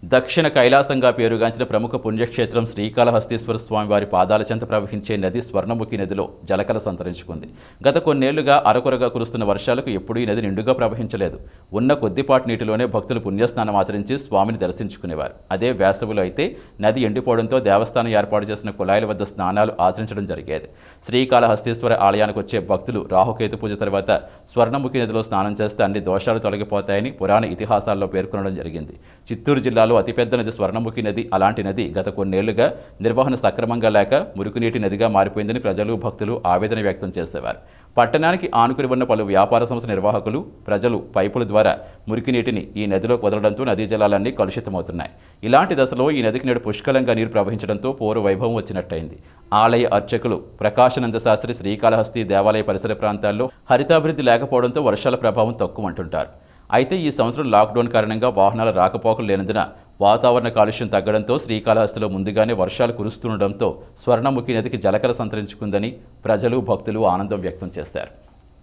దక్షిణ కైలాసంగా పేరుగాంచిన ప్రముఖ పుణ్యక్షేత్రం శ్రీకాళహస్తీశ్వర స్వామివారి పాదాల చెంత ప్రవహించే నది స్వర్ణముఖి నదిలో జలకళ సంతరించుకుంది. గత కొన్నేళ్లుగా అరకొరగా కురుస్తున్న వర్షాలకు ఎప్పుడూ ఈ నది నిండుగా ప్రవహించలేదు. ఉన్న కొద్దిపాటి నీటిలోనే భక్తులు పుణ్యస్నానం ఆచరించి స్వామిని దర్శించుకునేవారు. అదే వేసవిలో అయితే నది ఎండిపోవడంతో దేవస్థానం ఏర్పాటు చేసిన కుళాయిల వద్ద స్నానాలు ఆచరించడం జరిగేది. శ్రీకాళహస్తీశ్వర ఆలయానికి వచ్చే భక్తులు రాహుకేతు పూజ తర్వాత స్వర్ణముఖి నదిలో స్నానం చేస్తే అన్ని దోషాలు తొలగిపోతాయని పురాణ ఇతిహాసాల్లో పేర్కొనడం జరిగింది. చిత్తూరు జిల్లాలో అతిపెద్ద నది స్వర్ణముఖి నది. అలాంటి నది గత కొన్నేళ్లుగా నిర్వహణ సక్రమంగా లేక మురుగునీటి నదిగా మారిపోయిందని ప్రజలు, భక్తులు ఆవేదన వ్యక్తం చేసేవారు. పట్టణానికి ఆనుకుని ఉన్న పలు వ్యాపార సంస్థ నిర్వాహకులు ప్రజలు పైపుల ద్వారా మురికి నీటిని ఈ నదిలోకి వదలడంతో నదీ జలాలన్నీ కలుషితమవుతున్నాయి. ఇలాంటి దశలో ఈ నదికి నేడు పుష్కలంగా నీరు ప్రవహించడంతో పూర్వ వైభవం వచ్చినట్టయింది. ఆలయ అర్చకులు ప్రకాశానంద శాస్త్రి శ్రీకాళహస్తి దేవాలయ పరిసర ప్రాంతాల్లో హరితాభివృద్ధి లేకపోవడంతో వర్షాల ప్రభావం తక్కువంటుంటారు. అయితే ఈ సంవత్సరం లాక్డౌన్ కారణంగా వాహనాల రాకపోకలు లేనందున వాతావరణ కాలుష్యం తగ్గడంతో శ్రీకాళహస్తిలో ముందుగానే వర్షాలు కురుస్తుండటంతో స్వర్ణముఖి నదికి జలకళ సంతరించుకుందని ప్రజలు, భక్తులు ఆనందం వ్యక్తం చేశారు.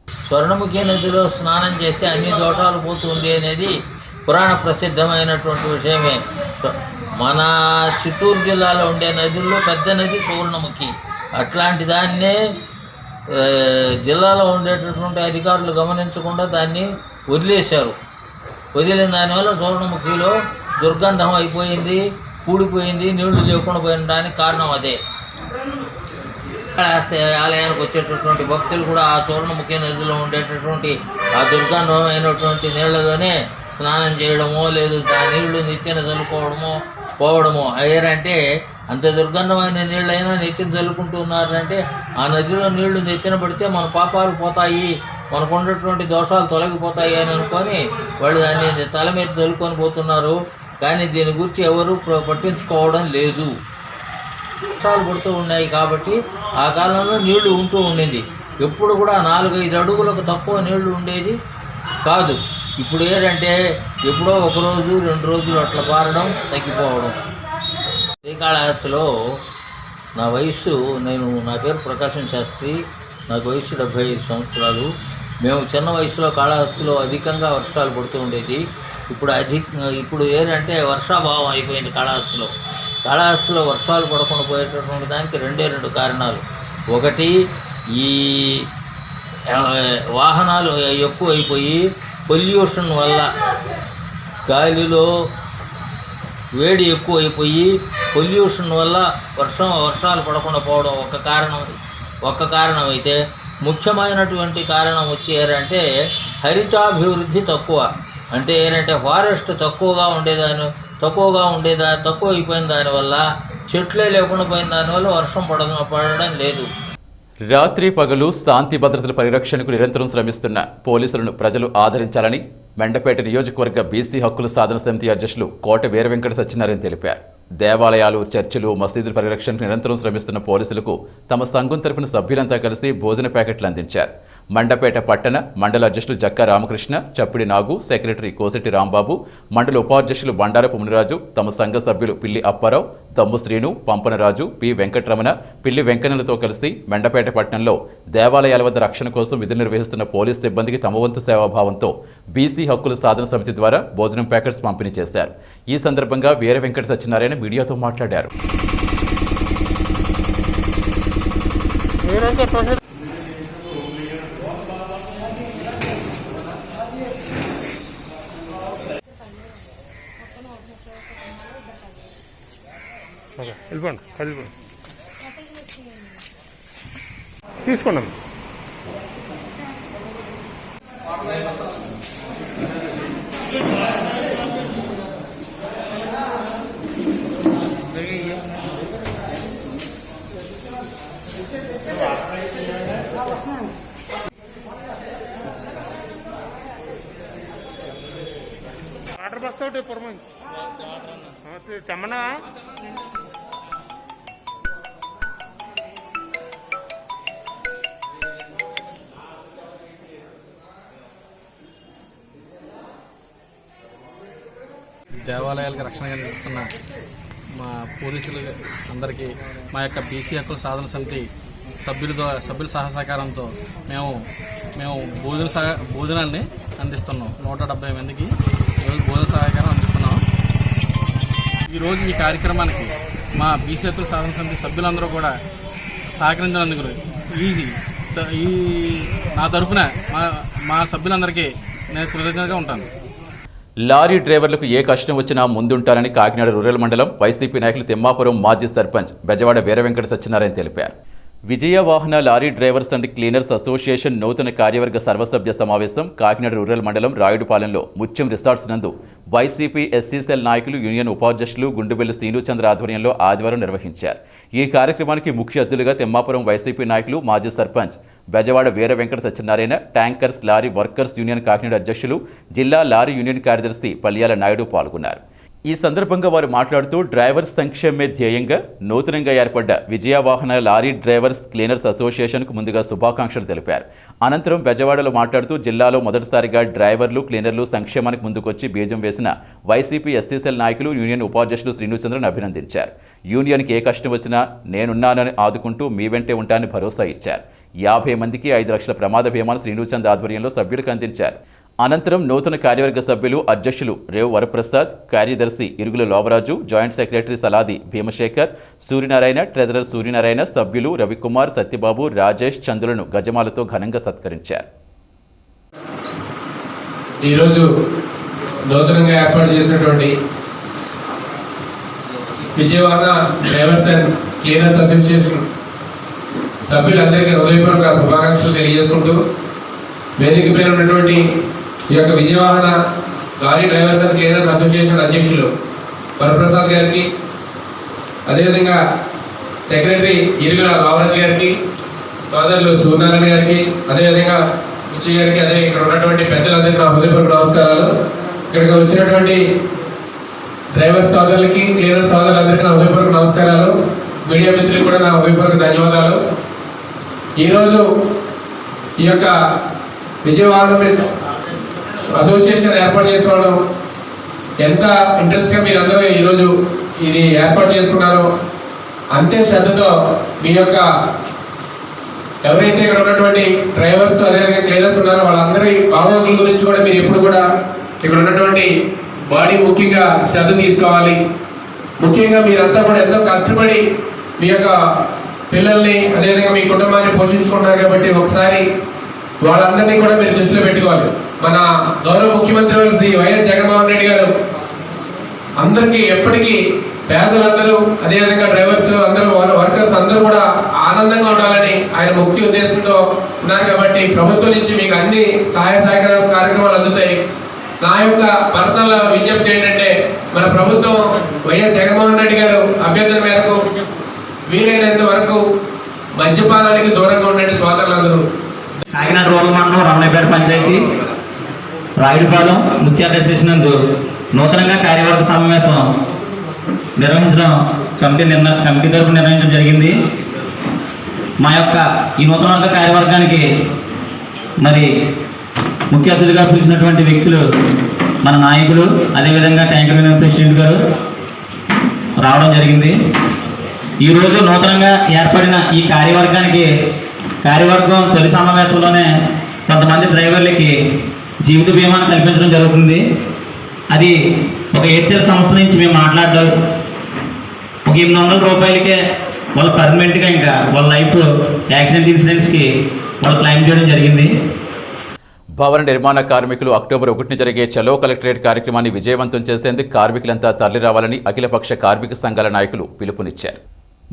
స్వర్ణముఖి నదిలో స్నానం చేస్తే అన్ని దోషాలు పోతుంది అనేది పురాణ ప్రసిద్ధమైనటువంటి విషయమే. మన చిత్తూరు జిల్లాలో ఉండే నదుల్లో పెద్ద నది సువర్ణముఖి. అట్లాంటి దాన్నే జిల్లాలో ఉండేటటువంటి అధికారులు గమనించకుండా దాన్ని వదిలేశారు. వదిలిన దానివల్ల సువర్ణముఖిలో దుర్గంధం అయిపోయింది, కూడిపోయింది, నీళ్లు లేకుండా పోయినడానికి కారణం అదే. ఆలయానికి వచ్చేటటువంటి భక్తులు కూడా ఆ సువర్ణముఖి నదిలో ఉండేటటువంటి ఆ దుర్గంధమైనటువంటి నీళ్లలోనే స్నానం చేయడమో లేదు ఆ నీళ్లు నెత్తిన చల్లుకోవడమో పోవడమో అయ్యారంటే అంత దుర్గంధమైన నీళ్ళైనా నెత్తిన చల్లుకుంటున్నారంటే ఆ నదిలో నీళ్లు నెత్తిన పడితే మన పాపాలు పోతాయి, మనకు ఉన్నటువంటి దోషాలు తొలగిపోతాయి అని అనుకొని వాళ్ళు దాన్ని తల మీద చల్లుకొని పోతున్నారు. కానీ దీని గురించి ఎవరు పట్టించుకోవడం లేదు. వర్షాలు పడుతూ ఉన్నాయి కాబట్టి ఆ కాలంలో నీళ్లు ఉంటూ ఉండింది. ఎప్పుడు కూడా 4-5 అడుగులకు తక్కువ నీళ్లు ఉండేది కాదు. ఇప్పుడు ఏంటంటే ఎప్పుడో 1 రోజు 2 రోజులు అట్లా పారడం తగ్గిపోవడం. శ్రీకాళహస్తిలో నా వయస్సు నా పేరు ప్రకాశం శాస్త్రి, నాకు వయస్సు 75 సంవత్సరాలు. మేము చిన్న వయసులో కాళహస్తిలో అధికంగా వర్షాలు పడుతూ ఉండేది. ఇప్పుడు ఏంటంటే వర్షాభావం అయిపోయింది కాళహస్తిలో. కాళహస్తిలో వర్షాలు పడకుండా పోయేటటువంటి దానికి 2 కారణాలు. ఒకటి ఈ వాహనాలు ఎక్కువైపోయి పొల్యూషన్ వల్ల గాలిలో వేడి ఎక్కువైపోయి పొల్యూషన్ వల్ల వర్షాలు పడకుండా పోవడం ఒక కారణం అయితే, ముఖ్యమైనటువంటి కారణం వచ్చేయారంటే హరితాభివృద్ధి తక్కువ. అంటే ఏంటంటే ఫారెస్ట్ తక్కువ అయిపోయిన దానివల్ల చెట్లే లేకుండా పోయిన దానివల్ల వర్షం పడడం లేదు. రాత్రి పగలు శాంతి భద్రతల పరిరక్షణకు నిరంతరం శ్రమిస్తున్న పోలీసులను ప్రజలు ఆదరించాలని మెండపేట నియోజకవర్గ బీసీ హక్కుల సాధన సమితి అధ్యక్షులు కోట వీర వెంకట సత్యనారాయణ తెలిపారు. దేవాలయాలు, చర్చిలు, మసీదుల పరిరక్షణకు నిరంతరం శ్రమిస్తున్న పోలీసులకు తమ సంఘం తరపున సభ్యులంతా కలిసి భోజన ప్యాకెట్లు అందించారు. మండపేట పట్టణ మండల అధ్యక్షులు జక్కా రామకృష్ణ, చప్పిడి నాగు, సెక్రటరీ కోసెట్టి రాంబాబు, మండల ఉపాధ్యక్షులు బండారపు మునిరాజు, తమ సంఘ సభ్యులు పిల్లి అప్పారావు, దమ్ము శ్రీను, పంపనరాజు, పి వెంకటరమణ, పిల్లి వెంకన్నలతో కలిసి మెండపేట పట్టణంలో దేవాలయాల వద్ద రక్షణ కోసం విధులు నిర్వహిస్తున్న పోలీసు సిబ్బందికి తమ వంతు సేవాభావంతో బీసీ హక్కుల సాధన సమితి ద్వారా భోజనం ప్యాకెట్స్ పంపిణీ చేశారు. ఈ సందర్భంగా వీర వెంకట సత్యనారాయణ మీడియాతో మాట్లాడారు. వెళ్ళిపోండి తీసుకోండి. వాటర్ బస్తా ఒకటి పొరమ తెమ్మనా? దేవాలయాలకు రక్షణ కల్పిస్తున్న మా పోలీసులు అందరికీ మా యొక్క బీసీ హక్కుల సాధన సమితి సభ్యుల సహసహకారంతో మేము భోజనాన్ని అందిస్తున్నాం. 170 మందికి ఈరోజు భోజన సహకారం అందిస్తున్నాం. ఈరోజు ఈ కార్యక్రమానికి మా బీసీ హక్కుల సాధన సమితి సభ్యులందరూ కూడా సహకరించినందుకు నా తరఫున మా సభ్యులందరికీ నేను కృతజ్ఞతగా ఉంటాను. లారీ డ్రైవర్లకు ఏ కష్టం వచ్చినా ముందుంటారని కాకినాడ రూరల్ మండలం వైసీపీ నాయకులు తిమ్మాపురం మాజీ సర్పంచ్ బెజవాడ వీర వెంకట సత్యనారాయణ తెలిపారు. విజయ వాహన lorry drivers and cleaners association నూతన కార్యవర్గ సర్వసభ్య సమావేశం కాకినాడ రూరల్ మండలం రాయుడుపాలెంలో ముత్యం రిసార్ట్స్ నందు వైసీపీ ఎస్సీ సెల్ నాయకులు, యూనియన్ ఉపాధ్యక్షులు గుండుబెల్లి శ్రీనుచంద్ర ఆధ్వర్యంలో ఆదివారం నిర్వహించారు. ఈ కార్యక్రమానికి ముఖ్య అతిథులుగా తిమ్మాపురం వైసీపీ నాయకులు, మాజీ sarpanch Bezawada Veera Venkata Satyanarayana, tankers lorry workers union Kakinada అధ్యక్షులు, జిల్లా లారీ యూనియన్ కార్యదర్శి పల్యాల నాయుడు పాల్గొన్నారు. ఈ సందర్భంగా వారు మాట్లాడుతూ డ్రైవర్స్ సంక్షేమే ధ్యేయంగా నూతనంగా ఏర్పడ్డ విజయ వాహన లారీ డ్రైవర్స్ క్లీనర్స్ అసోసియేషన్కు ముందుగా శుభాకాంక్షలు తెలిపారు. అనంతరం బెజవాడలో మాట్లాడుతూ జిల్లాలో మొదటిసారిగా డ్రైవర్లు, క్లీనర్లు సంక్షేమానికి ముందుకొచ్చి బీజం వేసిన వైసీపీ ఎస్సీసెల్ నాయకులు, యూనియన్ ఉపాధ్యక్షులు శ్రీనుచంద్రను అభినందించారు. యూనియన్కి ఏ కష్టం వచ్చినా నేనున్నానని ఆదుకుంటూ మీ వెంటే ఉంటానని భరోసా ఇచ్చారు. 50 మందికి 5 లక్షల ప్రమాద బీమాను శ్రీనుచంద్ర ఆధ్వర్యంలో సభ్యులకు అందించారు. అనంతరం నూతన కార్యవర్గ సభ్యులు అధ్యక్షులు రేవు వరప్రసాద్, కార్యదర్శి Irugula Lovaraju, joint secretary Saladi Bhimasekhar, Suryanarayana, treasurer Suryanarayana, సభ్యులు రవికుమార్, సత్యబాబు, రాజేష్, చంద్రులను గజమాలతో ఘనంగా సత్కరించారు. ఈరోజు నూతనంగా ఏర్పాటు చేసినటువంటి Vijayawada drivers and cleaners association సభ్యులందరికీ హృదయపూర్వక శుభాకాంక్షలు తెలియజేసుకుంటూ, వేదిక పైన ఉన్నటువంటి ఈ యొక్క Vijayawada lorry drivers and cleaners association అధ్యక్షులు వరప్రసాద్ గారికి, అదేవిధంగా సెక్రటరీ ఇరుగుల రావరాజ్ గారికి, సోదరులు సూర్యనారాయణ గారికి, అదేవిధంగా ఉచ్చి గారికి, అదే ఇక్కడ ఉన్నటువంటి పెద్దలందరికీ నా హృదయపూర్వక నమస్కారాలు. ఇక్కడికి వచ్చినటువంటి డ్రైవర్ సోదరులకి, క్లీనర్ సోదరులందరికీ నా హృదయపూర్వక నమస్కారాలు. మీడియా మిత్రులకు కూడా నా హృదయపూర్వక ధన్యవాదాలు. ఈరోజు ఈ యొక్క విజయవాడ అసోసియేషన్ ఏర్పాటు చేసుకోవడం ఎంత ఇంట్రెస్ట్గా మీరందరూ ఈరోజు ఇది ఏర్పాటు చేసుకున్నారో అంతే శ్రద్ధతో మీ యొక్క ఎవరైతే ఇక్కడ ఉన్నటువంటి డ్రైవర్స్ అదేవిధంగా క్లీనర్స్ ఉన్నారో వాళ్ళందరి బాగోగుల గురించి కూడా మీరు ఎప్పుడు కూడా ఇక్కడ ఉన్నటువంటి బాడీ ముఖ్యంగా శ్రద్ధ తీసుకోవాలి. ముఖ్యంగా మీరంతా కూడా ఎంతో కష్టపడి మీ యొక్క పిల్లల్ని అదేవిధంగా మీ కుటుంబాన్ని పోషించుకుంటారు కాబట్టి ఒకసారి వాళ్ళందరినీ కూడా మీరు దృష్టిలో పెట్టుకోవాలి. మన గౌరవ ముఖ్యమంత్రి శ్రీ వైఎస్ జగన్మోహన్ రెడ్డి గారు అందరికీ ఎప్పటికీ పేదలందరూ అదేవిధంగా డ్రైవర్స్ అందరూ వర్కర్స్ అందరూ కూడా ఆనందంగా ఉండాలని ఆయన ముఖ్య ఉద్దేశంతో ఉన్నారు కాబట్టి ప్రభుత్వం నుంచి మీకు అన్ని సహాయ సహకార కార్యక్రమాలు అందుతాయి. నా యొక్క పర్సనల్ విజ్ఞప్తి ఏంటంటే మన ప్రభుత్వం వైఎస్ జగన్మోహన్ రెడ్డి గారు అభ్యర్థన మేరకు వీలైనంత వరకు మద్యపానానికి దూరంగా ఉండండి సోదరులందరూ. కాకినాడ రూరల్ మండలం రమణపేట పంచాయతీ రాయుడుపాలెం ముత్యాల స్టేషన్ నందు నూతనంగా కార్యవర్గ సమావేశం నిర్వహించడం కమిటీ తరఫున నిర్వహించడం జరిగింది. మా యొక్క ఈ నూతన కార్యవర్గానికి మరి ముఖ్య అతిథిగా పిలిచినటువంటి వ్యక్తులు మన నాయకులు, అదేవిధంగా ట్యాంకర్ యూనియన్ ప్రెసిడెంట్ గారు రావడం జరిగింది. ఈరోజు నూతనంగా ఏర్పడిన ఈ కార్యవర్గం తొలి సమావేశంలోనే కొంతమంది డ్రైవర్లకి జీవిత బీమాను కల్పించడం జరుగుతుంది. అది ఒక ఎయిర్టెల్ సంస్థ నుంచి మేము మాట్లాడడం ఒక 800 రూపాయలకే వాళ్ళు పర్మనెంట్గా ఇంకా వాళ్ళ లైఫ్ యాక్సిడెంట్ ఇన్సూరెన్స్కి వాళ్ళు క్లెయిమ్ చేయడం జరిగింది. భవన నిర్మాణ కార్మికులు అక్టోబర్ 1న జరిగే చలో కలెక్టరేట్ కార్యక్రమాన్ని విజయవంతం చేసేందుకు కార్మికులంతా తరలిరావాలని అఖిలపక్ష కార్మిక సంఘాల నాయకులు పిలుపునిచ్చారు.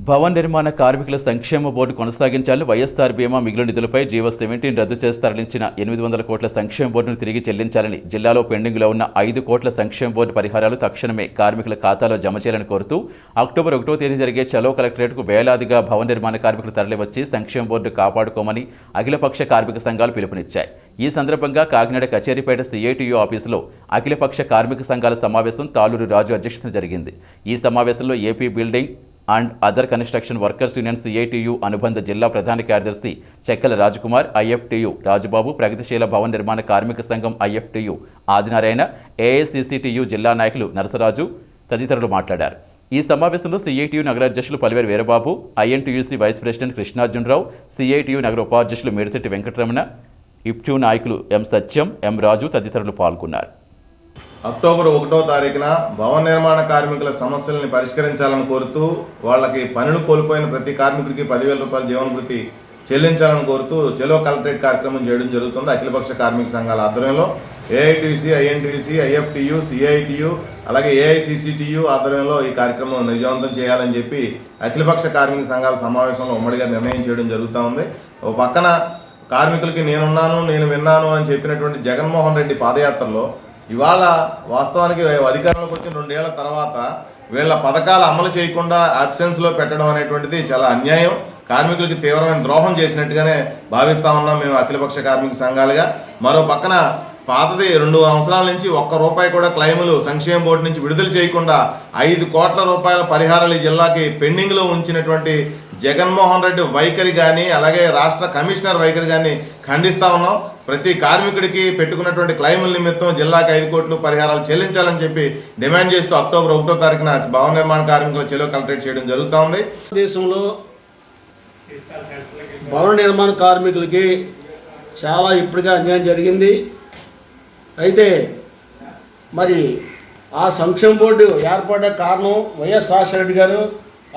భవన నిర్మాణ కార్మికుల సంక్షేమ బోర్డు కొనసాగించాలని, వైఎస్ఆర్ బీమా మిగిలిన నిధులపై జీవో 17 రద్దు చేసి తరలించిన 800 కోట్ల సంక్షేమ బోర్డును తిరిగి చెల్లించాలని, జిల్లాలో పెండింగ్లో ఉన్న 5 కోట్ల సంక్షేమ బోర్డు పరిహారాలు తక్షణమే కార్మికుల ఖాతాలో జమ చేయాలని కోరుతూ అక్టోబర్ 1వ తేదీ జరిగే చలో కలెక్టరేట్కు వేలాదిగా భవన నిర్మాణ కార్మికులు తరలివచ్చి సంక్షేమ బోర్డు కాపాడుకోమని అఖిలపక్ష కార్మిక సంఘాలు పిలుపునిచ్చాయి. ఈ సందర్భంగా కాకినాడ కచేరీపేట సిఐటియు ఆఫీసులో అఖిలపక్ష కార్మిక సంఘాల సమావేశం తాలూరు రాజు అధ్యక్షతన జరిగింది. ఈ సమావేశంలో AP building and other construction workers union CITU అనుబంధ జిల్లా ప్రధాన కార్యదర్శి చెక్కల రాజకుమార్, ఐఎఫ్టియు రాజుబాబు, ప్రగతిశీల భవన నిర్మాణ కార్మిక సంఘం ఐఎఫ్టియు ఆదినారాయణ, ఏఐసిసిటియు జిల్లా నాయకులు నరసరాజు తదితరులు మాట్లాడారు. ఈ సమావేశంలో సిఐటియు నగర అధ్యక్షులు Paliveru Veerababu, INTUC vice president Krishnarjunarao, CITU నగర ఉపాధ్యక్షులు మేడిశెట్టి వెంకటరమణ, ఇప్ట్యూ నాయకులు ఎం సత్యం, ఎం రాజు తదితరులు పాల్గొన్నారు. అక్టోబర్ 1వ తారీఖున భవన నిర్మాణ కార్మికుల సమస్యల్ని పరిష్కరించాలని కోరుతూ వాళ్ళకి పనులు కోల్పోయిన ప్రతి కార్మికుడికి 10,000 రూపాయల జీవనభృతి చెల్లించాలని కోరుతూ చలో కలెక్టరేట్ కార్యక్రమం చేయడం జరుగుతుంది. అఖిలపక్ష కార్మిక సంఘాల ఆధ్వర్యంలో ఏఐటీసీ, ఐఎన్టీసీ, ఐఎఫ్టియు, సిఐటియు అలాగే ఏఐసిసిటియు ఆధ్వర్యంలో ఈ కార్యక్రమం విజయవంతం చేయాలని చెప్పి అఖిలపక్ష కార్మిక సంఘాల సమావేశంలో ఉమ్మడిగా నిర్ణయం చేయడం జరుగుతూ ఉంది. ఓ పక్కన కార్మికులకి నేనున్నాను, నేను విన్నాను అని చెప్పినటువంటి జగన్మోహన్ రెడ్డి పాదయాత్రలో ఇవాళ వాస్తవానికి అధికారంలోకి వచ్చిన 2 ఏళ్ల తర్వాత వీళ్ళ పథకాలు అమలు చేయకుండా అబ్సెన్స్లో పెట్టడం అనేటువంటిది చాలా అన్యాయం, కార్మికులకి తీవ్రమైన ద్రోహం చేసినట్టుగానే భావిస్తూ ఉన్నాం మేము అఖిలపక్ష కార్మిక సంఘాలుగా. మరో పక్కన పాతది 2 సంవత్సరాల నుంచి ₹1 కూడా క్లెయిములు సంక్షేమ బోర్డు నుంచి విడుదల చేయకుండా 5 కోట్ల రూపాయల పరిహారాలు ఈ జిల్లాకి పెండింగ్లో ఉంచినటువంటి జగన్మోహన్ రెడ్డి వైఖరి కానీ అలాగే రాష్ట్ర కమిషనర్ వైఖరి కానీ ఖండిస్తూ ఉన్నాం. ప్రతి కార్మికుడికి పెట్టుకున్నటువంటి క్లెయిముల నిమిత్తం జిల్లాకి 5 కోట్లు పరిహారాలు చెల్లించాలని చెప్పి డిమాండ్ చేస్తూ అక్టోబర్ 1వ తారీఖున భవన నిర్మాణ కార్మికుల చెలో కలెక్టరేట్ చేయడం జరుగుతూ ఉంది. దేశంలో భవన నిర్మాణ కార్మికులకి చాలా ఇప్పటికే అన్యాయం జరిగింది. అయితే మరి ఆ సంక్షేమ బోర్డు ఏర్పడే కారణం వైఎస్ రాజశేఖర రెడ్డి గారు,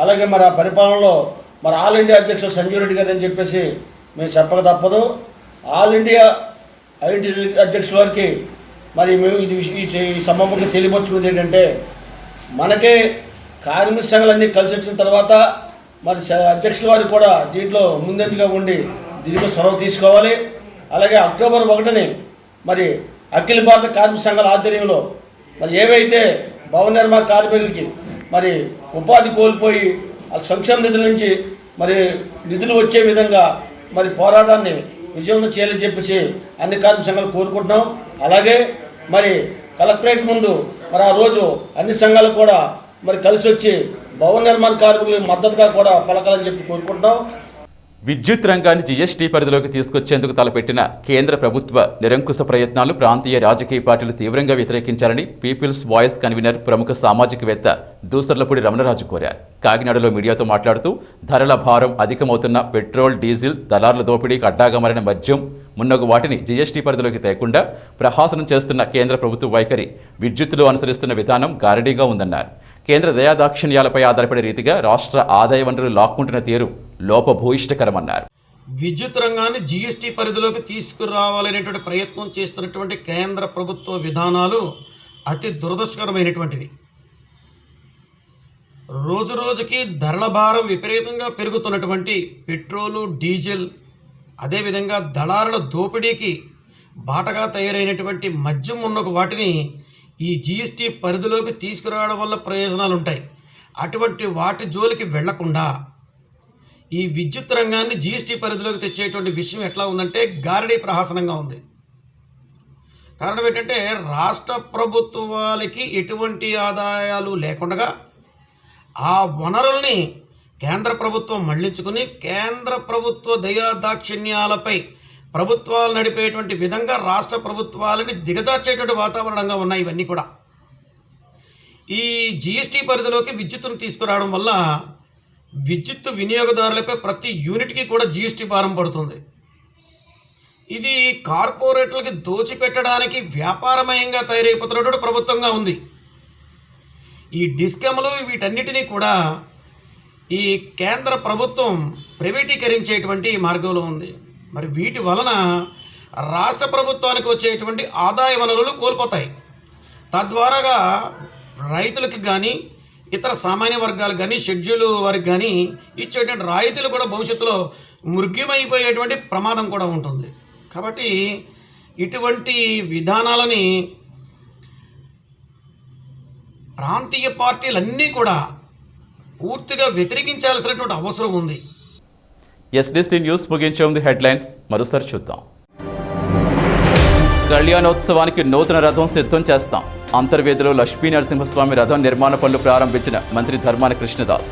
అలాగే మరి ఆ పరిపాలనలో మరి ఆల్ ఇండియా అధ్యక్షుడు సంజీవ్ రెడ్డి గారు అని చెప్పేసి మేము చెప్పక తప్పదు. ఆల్ ఇండియా ఐటీ అధ్యక్షుల వారికి మరి మేము ఈ సభముఖంగా తెలియపరుచుకున్నది ఏంటంటే, మనకే కార్మిక సంఘాలన్నీ కలిసి వచ్చిన తర్వాత మరి అధ్యక్షుల వారికి కూడా దీంట్లో ముందంజగా ఉండి దీనిపై చొరవ తీసుకోవాలి. అలాగే అక్టోబర్ 1ని మరి అఖిల భారత కార్మిక సంఘాల ఆధ్వర్యంలో మరి ఏవైతే భవన నిర్మాణ కార్మికులకి మరి ఉపాధి కోల్పోయి ఆ సంక్షేమ నిధుల నుంచి మరి నిధులు వచ్చే విధంగా మరి పోరాటాన్ని విజయవంతం చేయాలని చెప్పేసి అన్ని కార్మిక సంఘాలు కోరుకుంటున్నాం. అలాగే మరి కలెక్టరేట్ ముందు మరి ఆ రోజు అన్ని సంఘాలు కూడా మరి కలిసి వచ్చి భవన నిర్మాణ కార్మికులకు మద్దతుగా కూడా పలకాలని చెప్పి కోరుకుంటున్నాం. విద్యుత్ రంగాన్ని జీఎస్టీ పరిధిలోకి తీసుకొచ్చేందుకు తలపెట్టిన కేంద్ర ప్రభుత్వ నిరంకుశ ప్రయత్నాలు ప్రాంతీయ రాజకీయ పార్టీలు తీవ్రంగా వ్యతిరేకించాలని పీపుల్స్ వాయిస్ కన్వీనర్ ప్రముఖ సామాజికవేత్త దూసర్లపూడి రమణరాజు కోరారు. కాకినాడలో మీడియాతో మాట్లాడుతూ ధరల భారం అధికమవుతున్న పెట్రోల్, డీజిల్, దళారుల దోపిడీకి అడ్డాగా మారిన మద్యం మున్నగు వాటిని జీఎస్టీ పరిధిలోకి తేకుండా ప్రహాసనం చేస్తున్న కేంద్ర ప్రభుత్వ వైఖరి విద్యుత్తులో అనుసరిస్తున్న విధానం గారడీగా ఉందన్నారు. కేంద్ర దయాదాక్షిణ్యాలపై ఆధారపడే రీతిగా రాష్ట్ర ఆదాయ వనరులు లాక్కుంటున్న తీరు లోపభూయిష్టకరమన్నారు. విద్యుత్ రంగాన్ని జీఎస్టీ పరిధిలోకి తీసుకురావాలనేటువంటి ప్రయత్నం చేస్తున్నటువంటి కేంద్ర ప్రభుత్వ విధానాలు అతి దురదృష్టకరమైనటువంటివి. రోజు రోజుకి ధరల భారం విపరీతంగా పెరుగుతున్నటువంటి పెట్రోలు, డీజిల్, అదేవిధంగా దళారుల దోపిడీకి బాటగా తయారైనటువంటి మద్యం ఉన్న వాటిని ఈ జీఎస్టీ పరిధిలోకి తీసుకురావడం వల్ల ప్రయోజనాలు ఉంటాయి. అటువంటి వాటి జోలికి వెళ్లకుండా ఈ విద్యుత్ రంగాన్ని జీఎస్టీ పరిధిలోకి తెచ్చేటువంటి విషయం ఎట్లా ఉందంటే గారడీ ప్రహాసనంగా ఉంది. కారణం ఏంటంటే రాష్ట్ర ప్రభుత్వాలకి ఎటువంటి ఆదాయాలు లేకుండా ఆ వనరుల్ని కేంద్ర ప్రభుత్వం మళ్లించుకుని కేంద్ర ప్రభుత్వ దయాదాక్షిణ్యాలపై ప్రభుత్వాలు నడిపేటువంటి విధంగా రాష్ట్ర ప్రభుత్వాలని దిగజార్చేటువంటి వాతావరణంగా ఉన్నాయి. ఇవన్నీ కూడా ఈ జీఎస్టీ పరిధిలోకి విద్యుత్తును తీసుకురావడం వల్ల విద్యుత్ వినియోగదారులపై ప్రతి యూనిట్కి కూడా జీఎస్టీ భారం పడుతుంది. ఇది కార్పొరేట్లకి దోచిపెట్టడానికి వ్యాపారమయంగా తయారైపోతున్నటువంటి ప్రభుత్వంగా ఉంది. ఈ డిస్కమ్లు వీటన్నిటినీ కూడా ఈ కేంద్ర ప్రభుత్వం ప్రైవేటీకరించేటువంటి మార్గంలో ఉంది. మరి వీటి వలన రాష్ట్ర ప్రభుత్వానికి వచ్చేటువంటి ఆదాయ వనరులు కోల్పోతాయి. తద్వారాగా రైతులకు కానీ ఇతర సామాన్య వర్గాలకు కానీ షెడ్యూల్ వారికి కానీ ఇచ్చేటువంటి రాయితీలు కూడా భవిష్యత్తులో మృగ్యమైపోయేటువంటి ప్రమాదం కూడా ఉంటుంది. కాబట్టి ఇటువంటి విధానాలని ప్రాంతీయ పార్టీలన్నీ కూడా పూర్తిగా వ్యతిరేకించాల్సినటువంటి అవసరం ఉంది. ఎస్డీసీ న్యూస్ ముగించే ముందు హెడ్లైన్స్ మరోసారి చూద్దాం. కళ్యాణోత్సవానికి నూతన రథం సిద్ధం చేస్తాం. అంతర్వేదిలో లక్ష్మీ నరసింహస్వామి రథం నిర్మాణ పనులు ప్రారంభించిన మంత్రి ధర్మాన కృష్ణదాస్.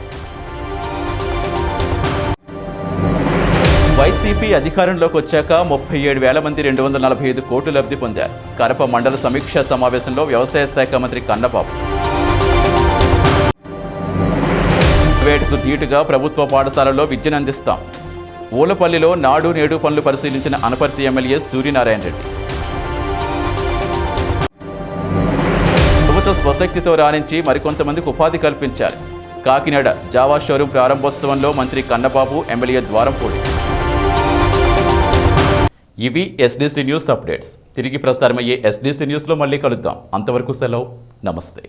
వైసీపీ అధికారంలోకి వచ్చాక 37,000 మంది 245 కోట్లు లబ్ధి పొందారు. కరప మండల సమీక్షా సమావేశంలో వ్యవసాయ శాఖ మంత్రి కన్నబాబు. ప్రైవేటుకు ధీటుగా ప్రభుత్వ పాఠశాలల్లో విద్యను అందిస్తాం. ఊలపల్లిలో నాడు నేడు పనులు పరిశీలించిన అనపర్తి ఎమ్మెల్యే సూర్యనారాయణ రెడ్డి. ప్రభుత్వ స్వశక్తితో రాణించి మరికొంతమందికి ఉపాధి కల్పించారు. కాకినాడ జావా షోరూం ప్రారంభోత్సవంలో మంత్రి కన్నబాబు, ఎమ్మెల్యే ద్వారంపూడి. ఇవి ఎస్డీసీ న్యూస్ అప్డేట్స్. తిరిగి ప్రసారమయ్యే ఎస్డీసీ న్యూస్లో మళ్ళీ కలుద్దాం. అంతవరకు సెలవు. నమస్తే.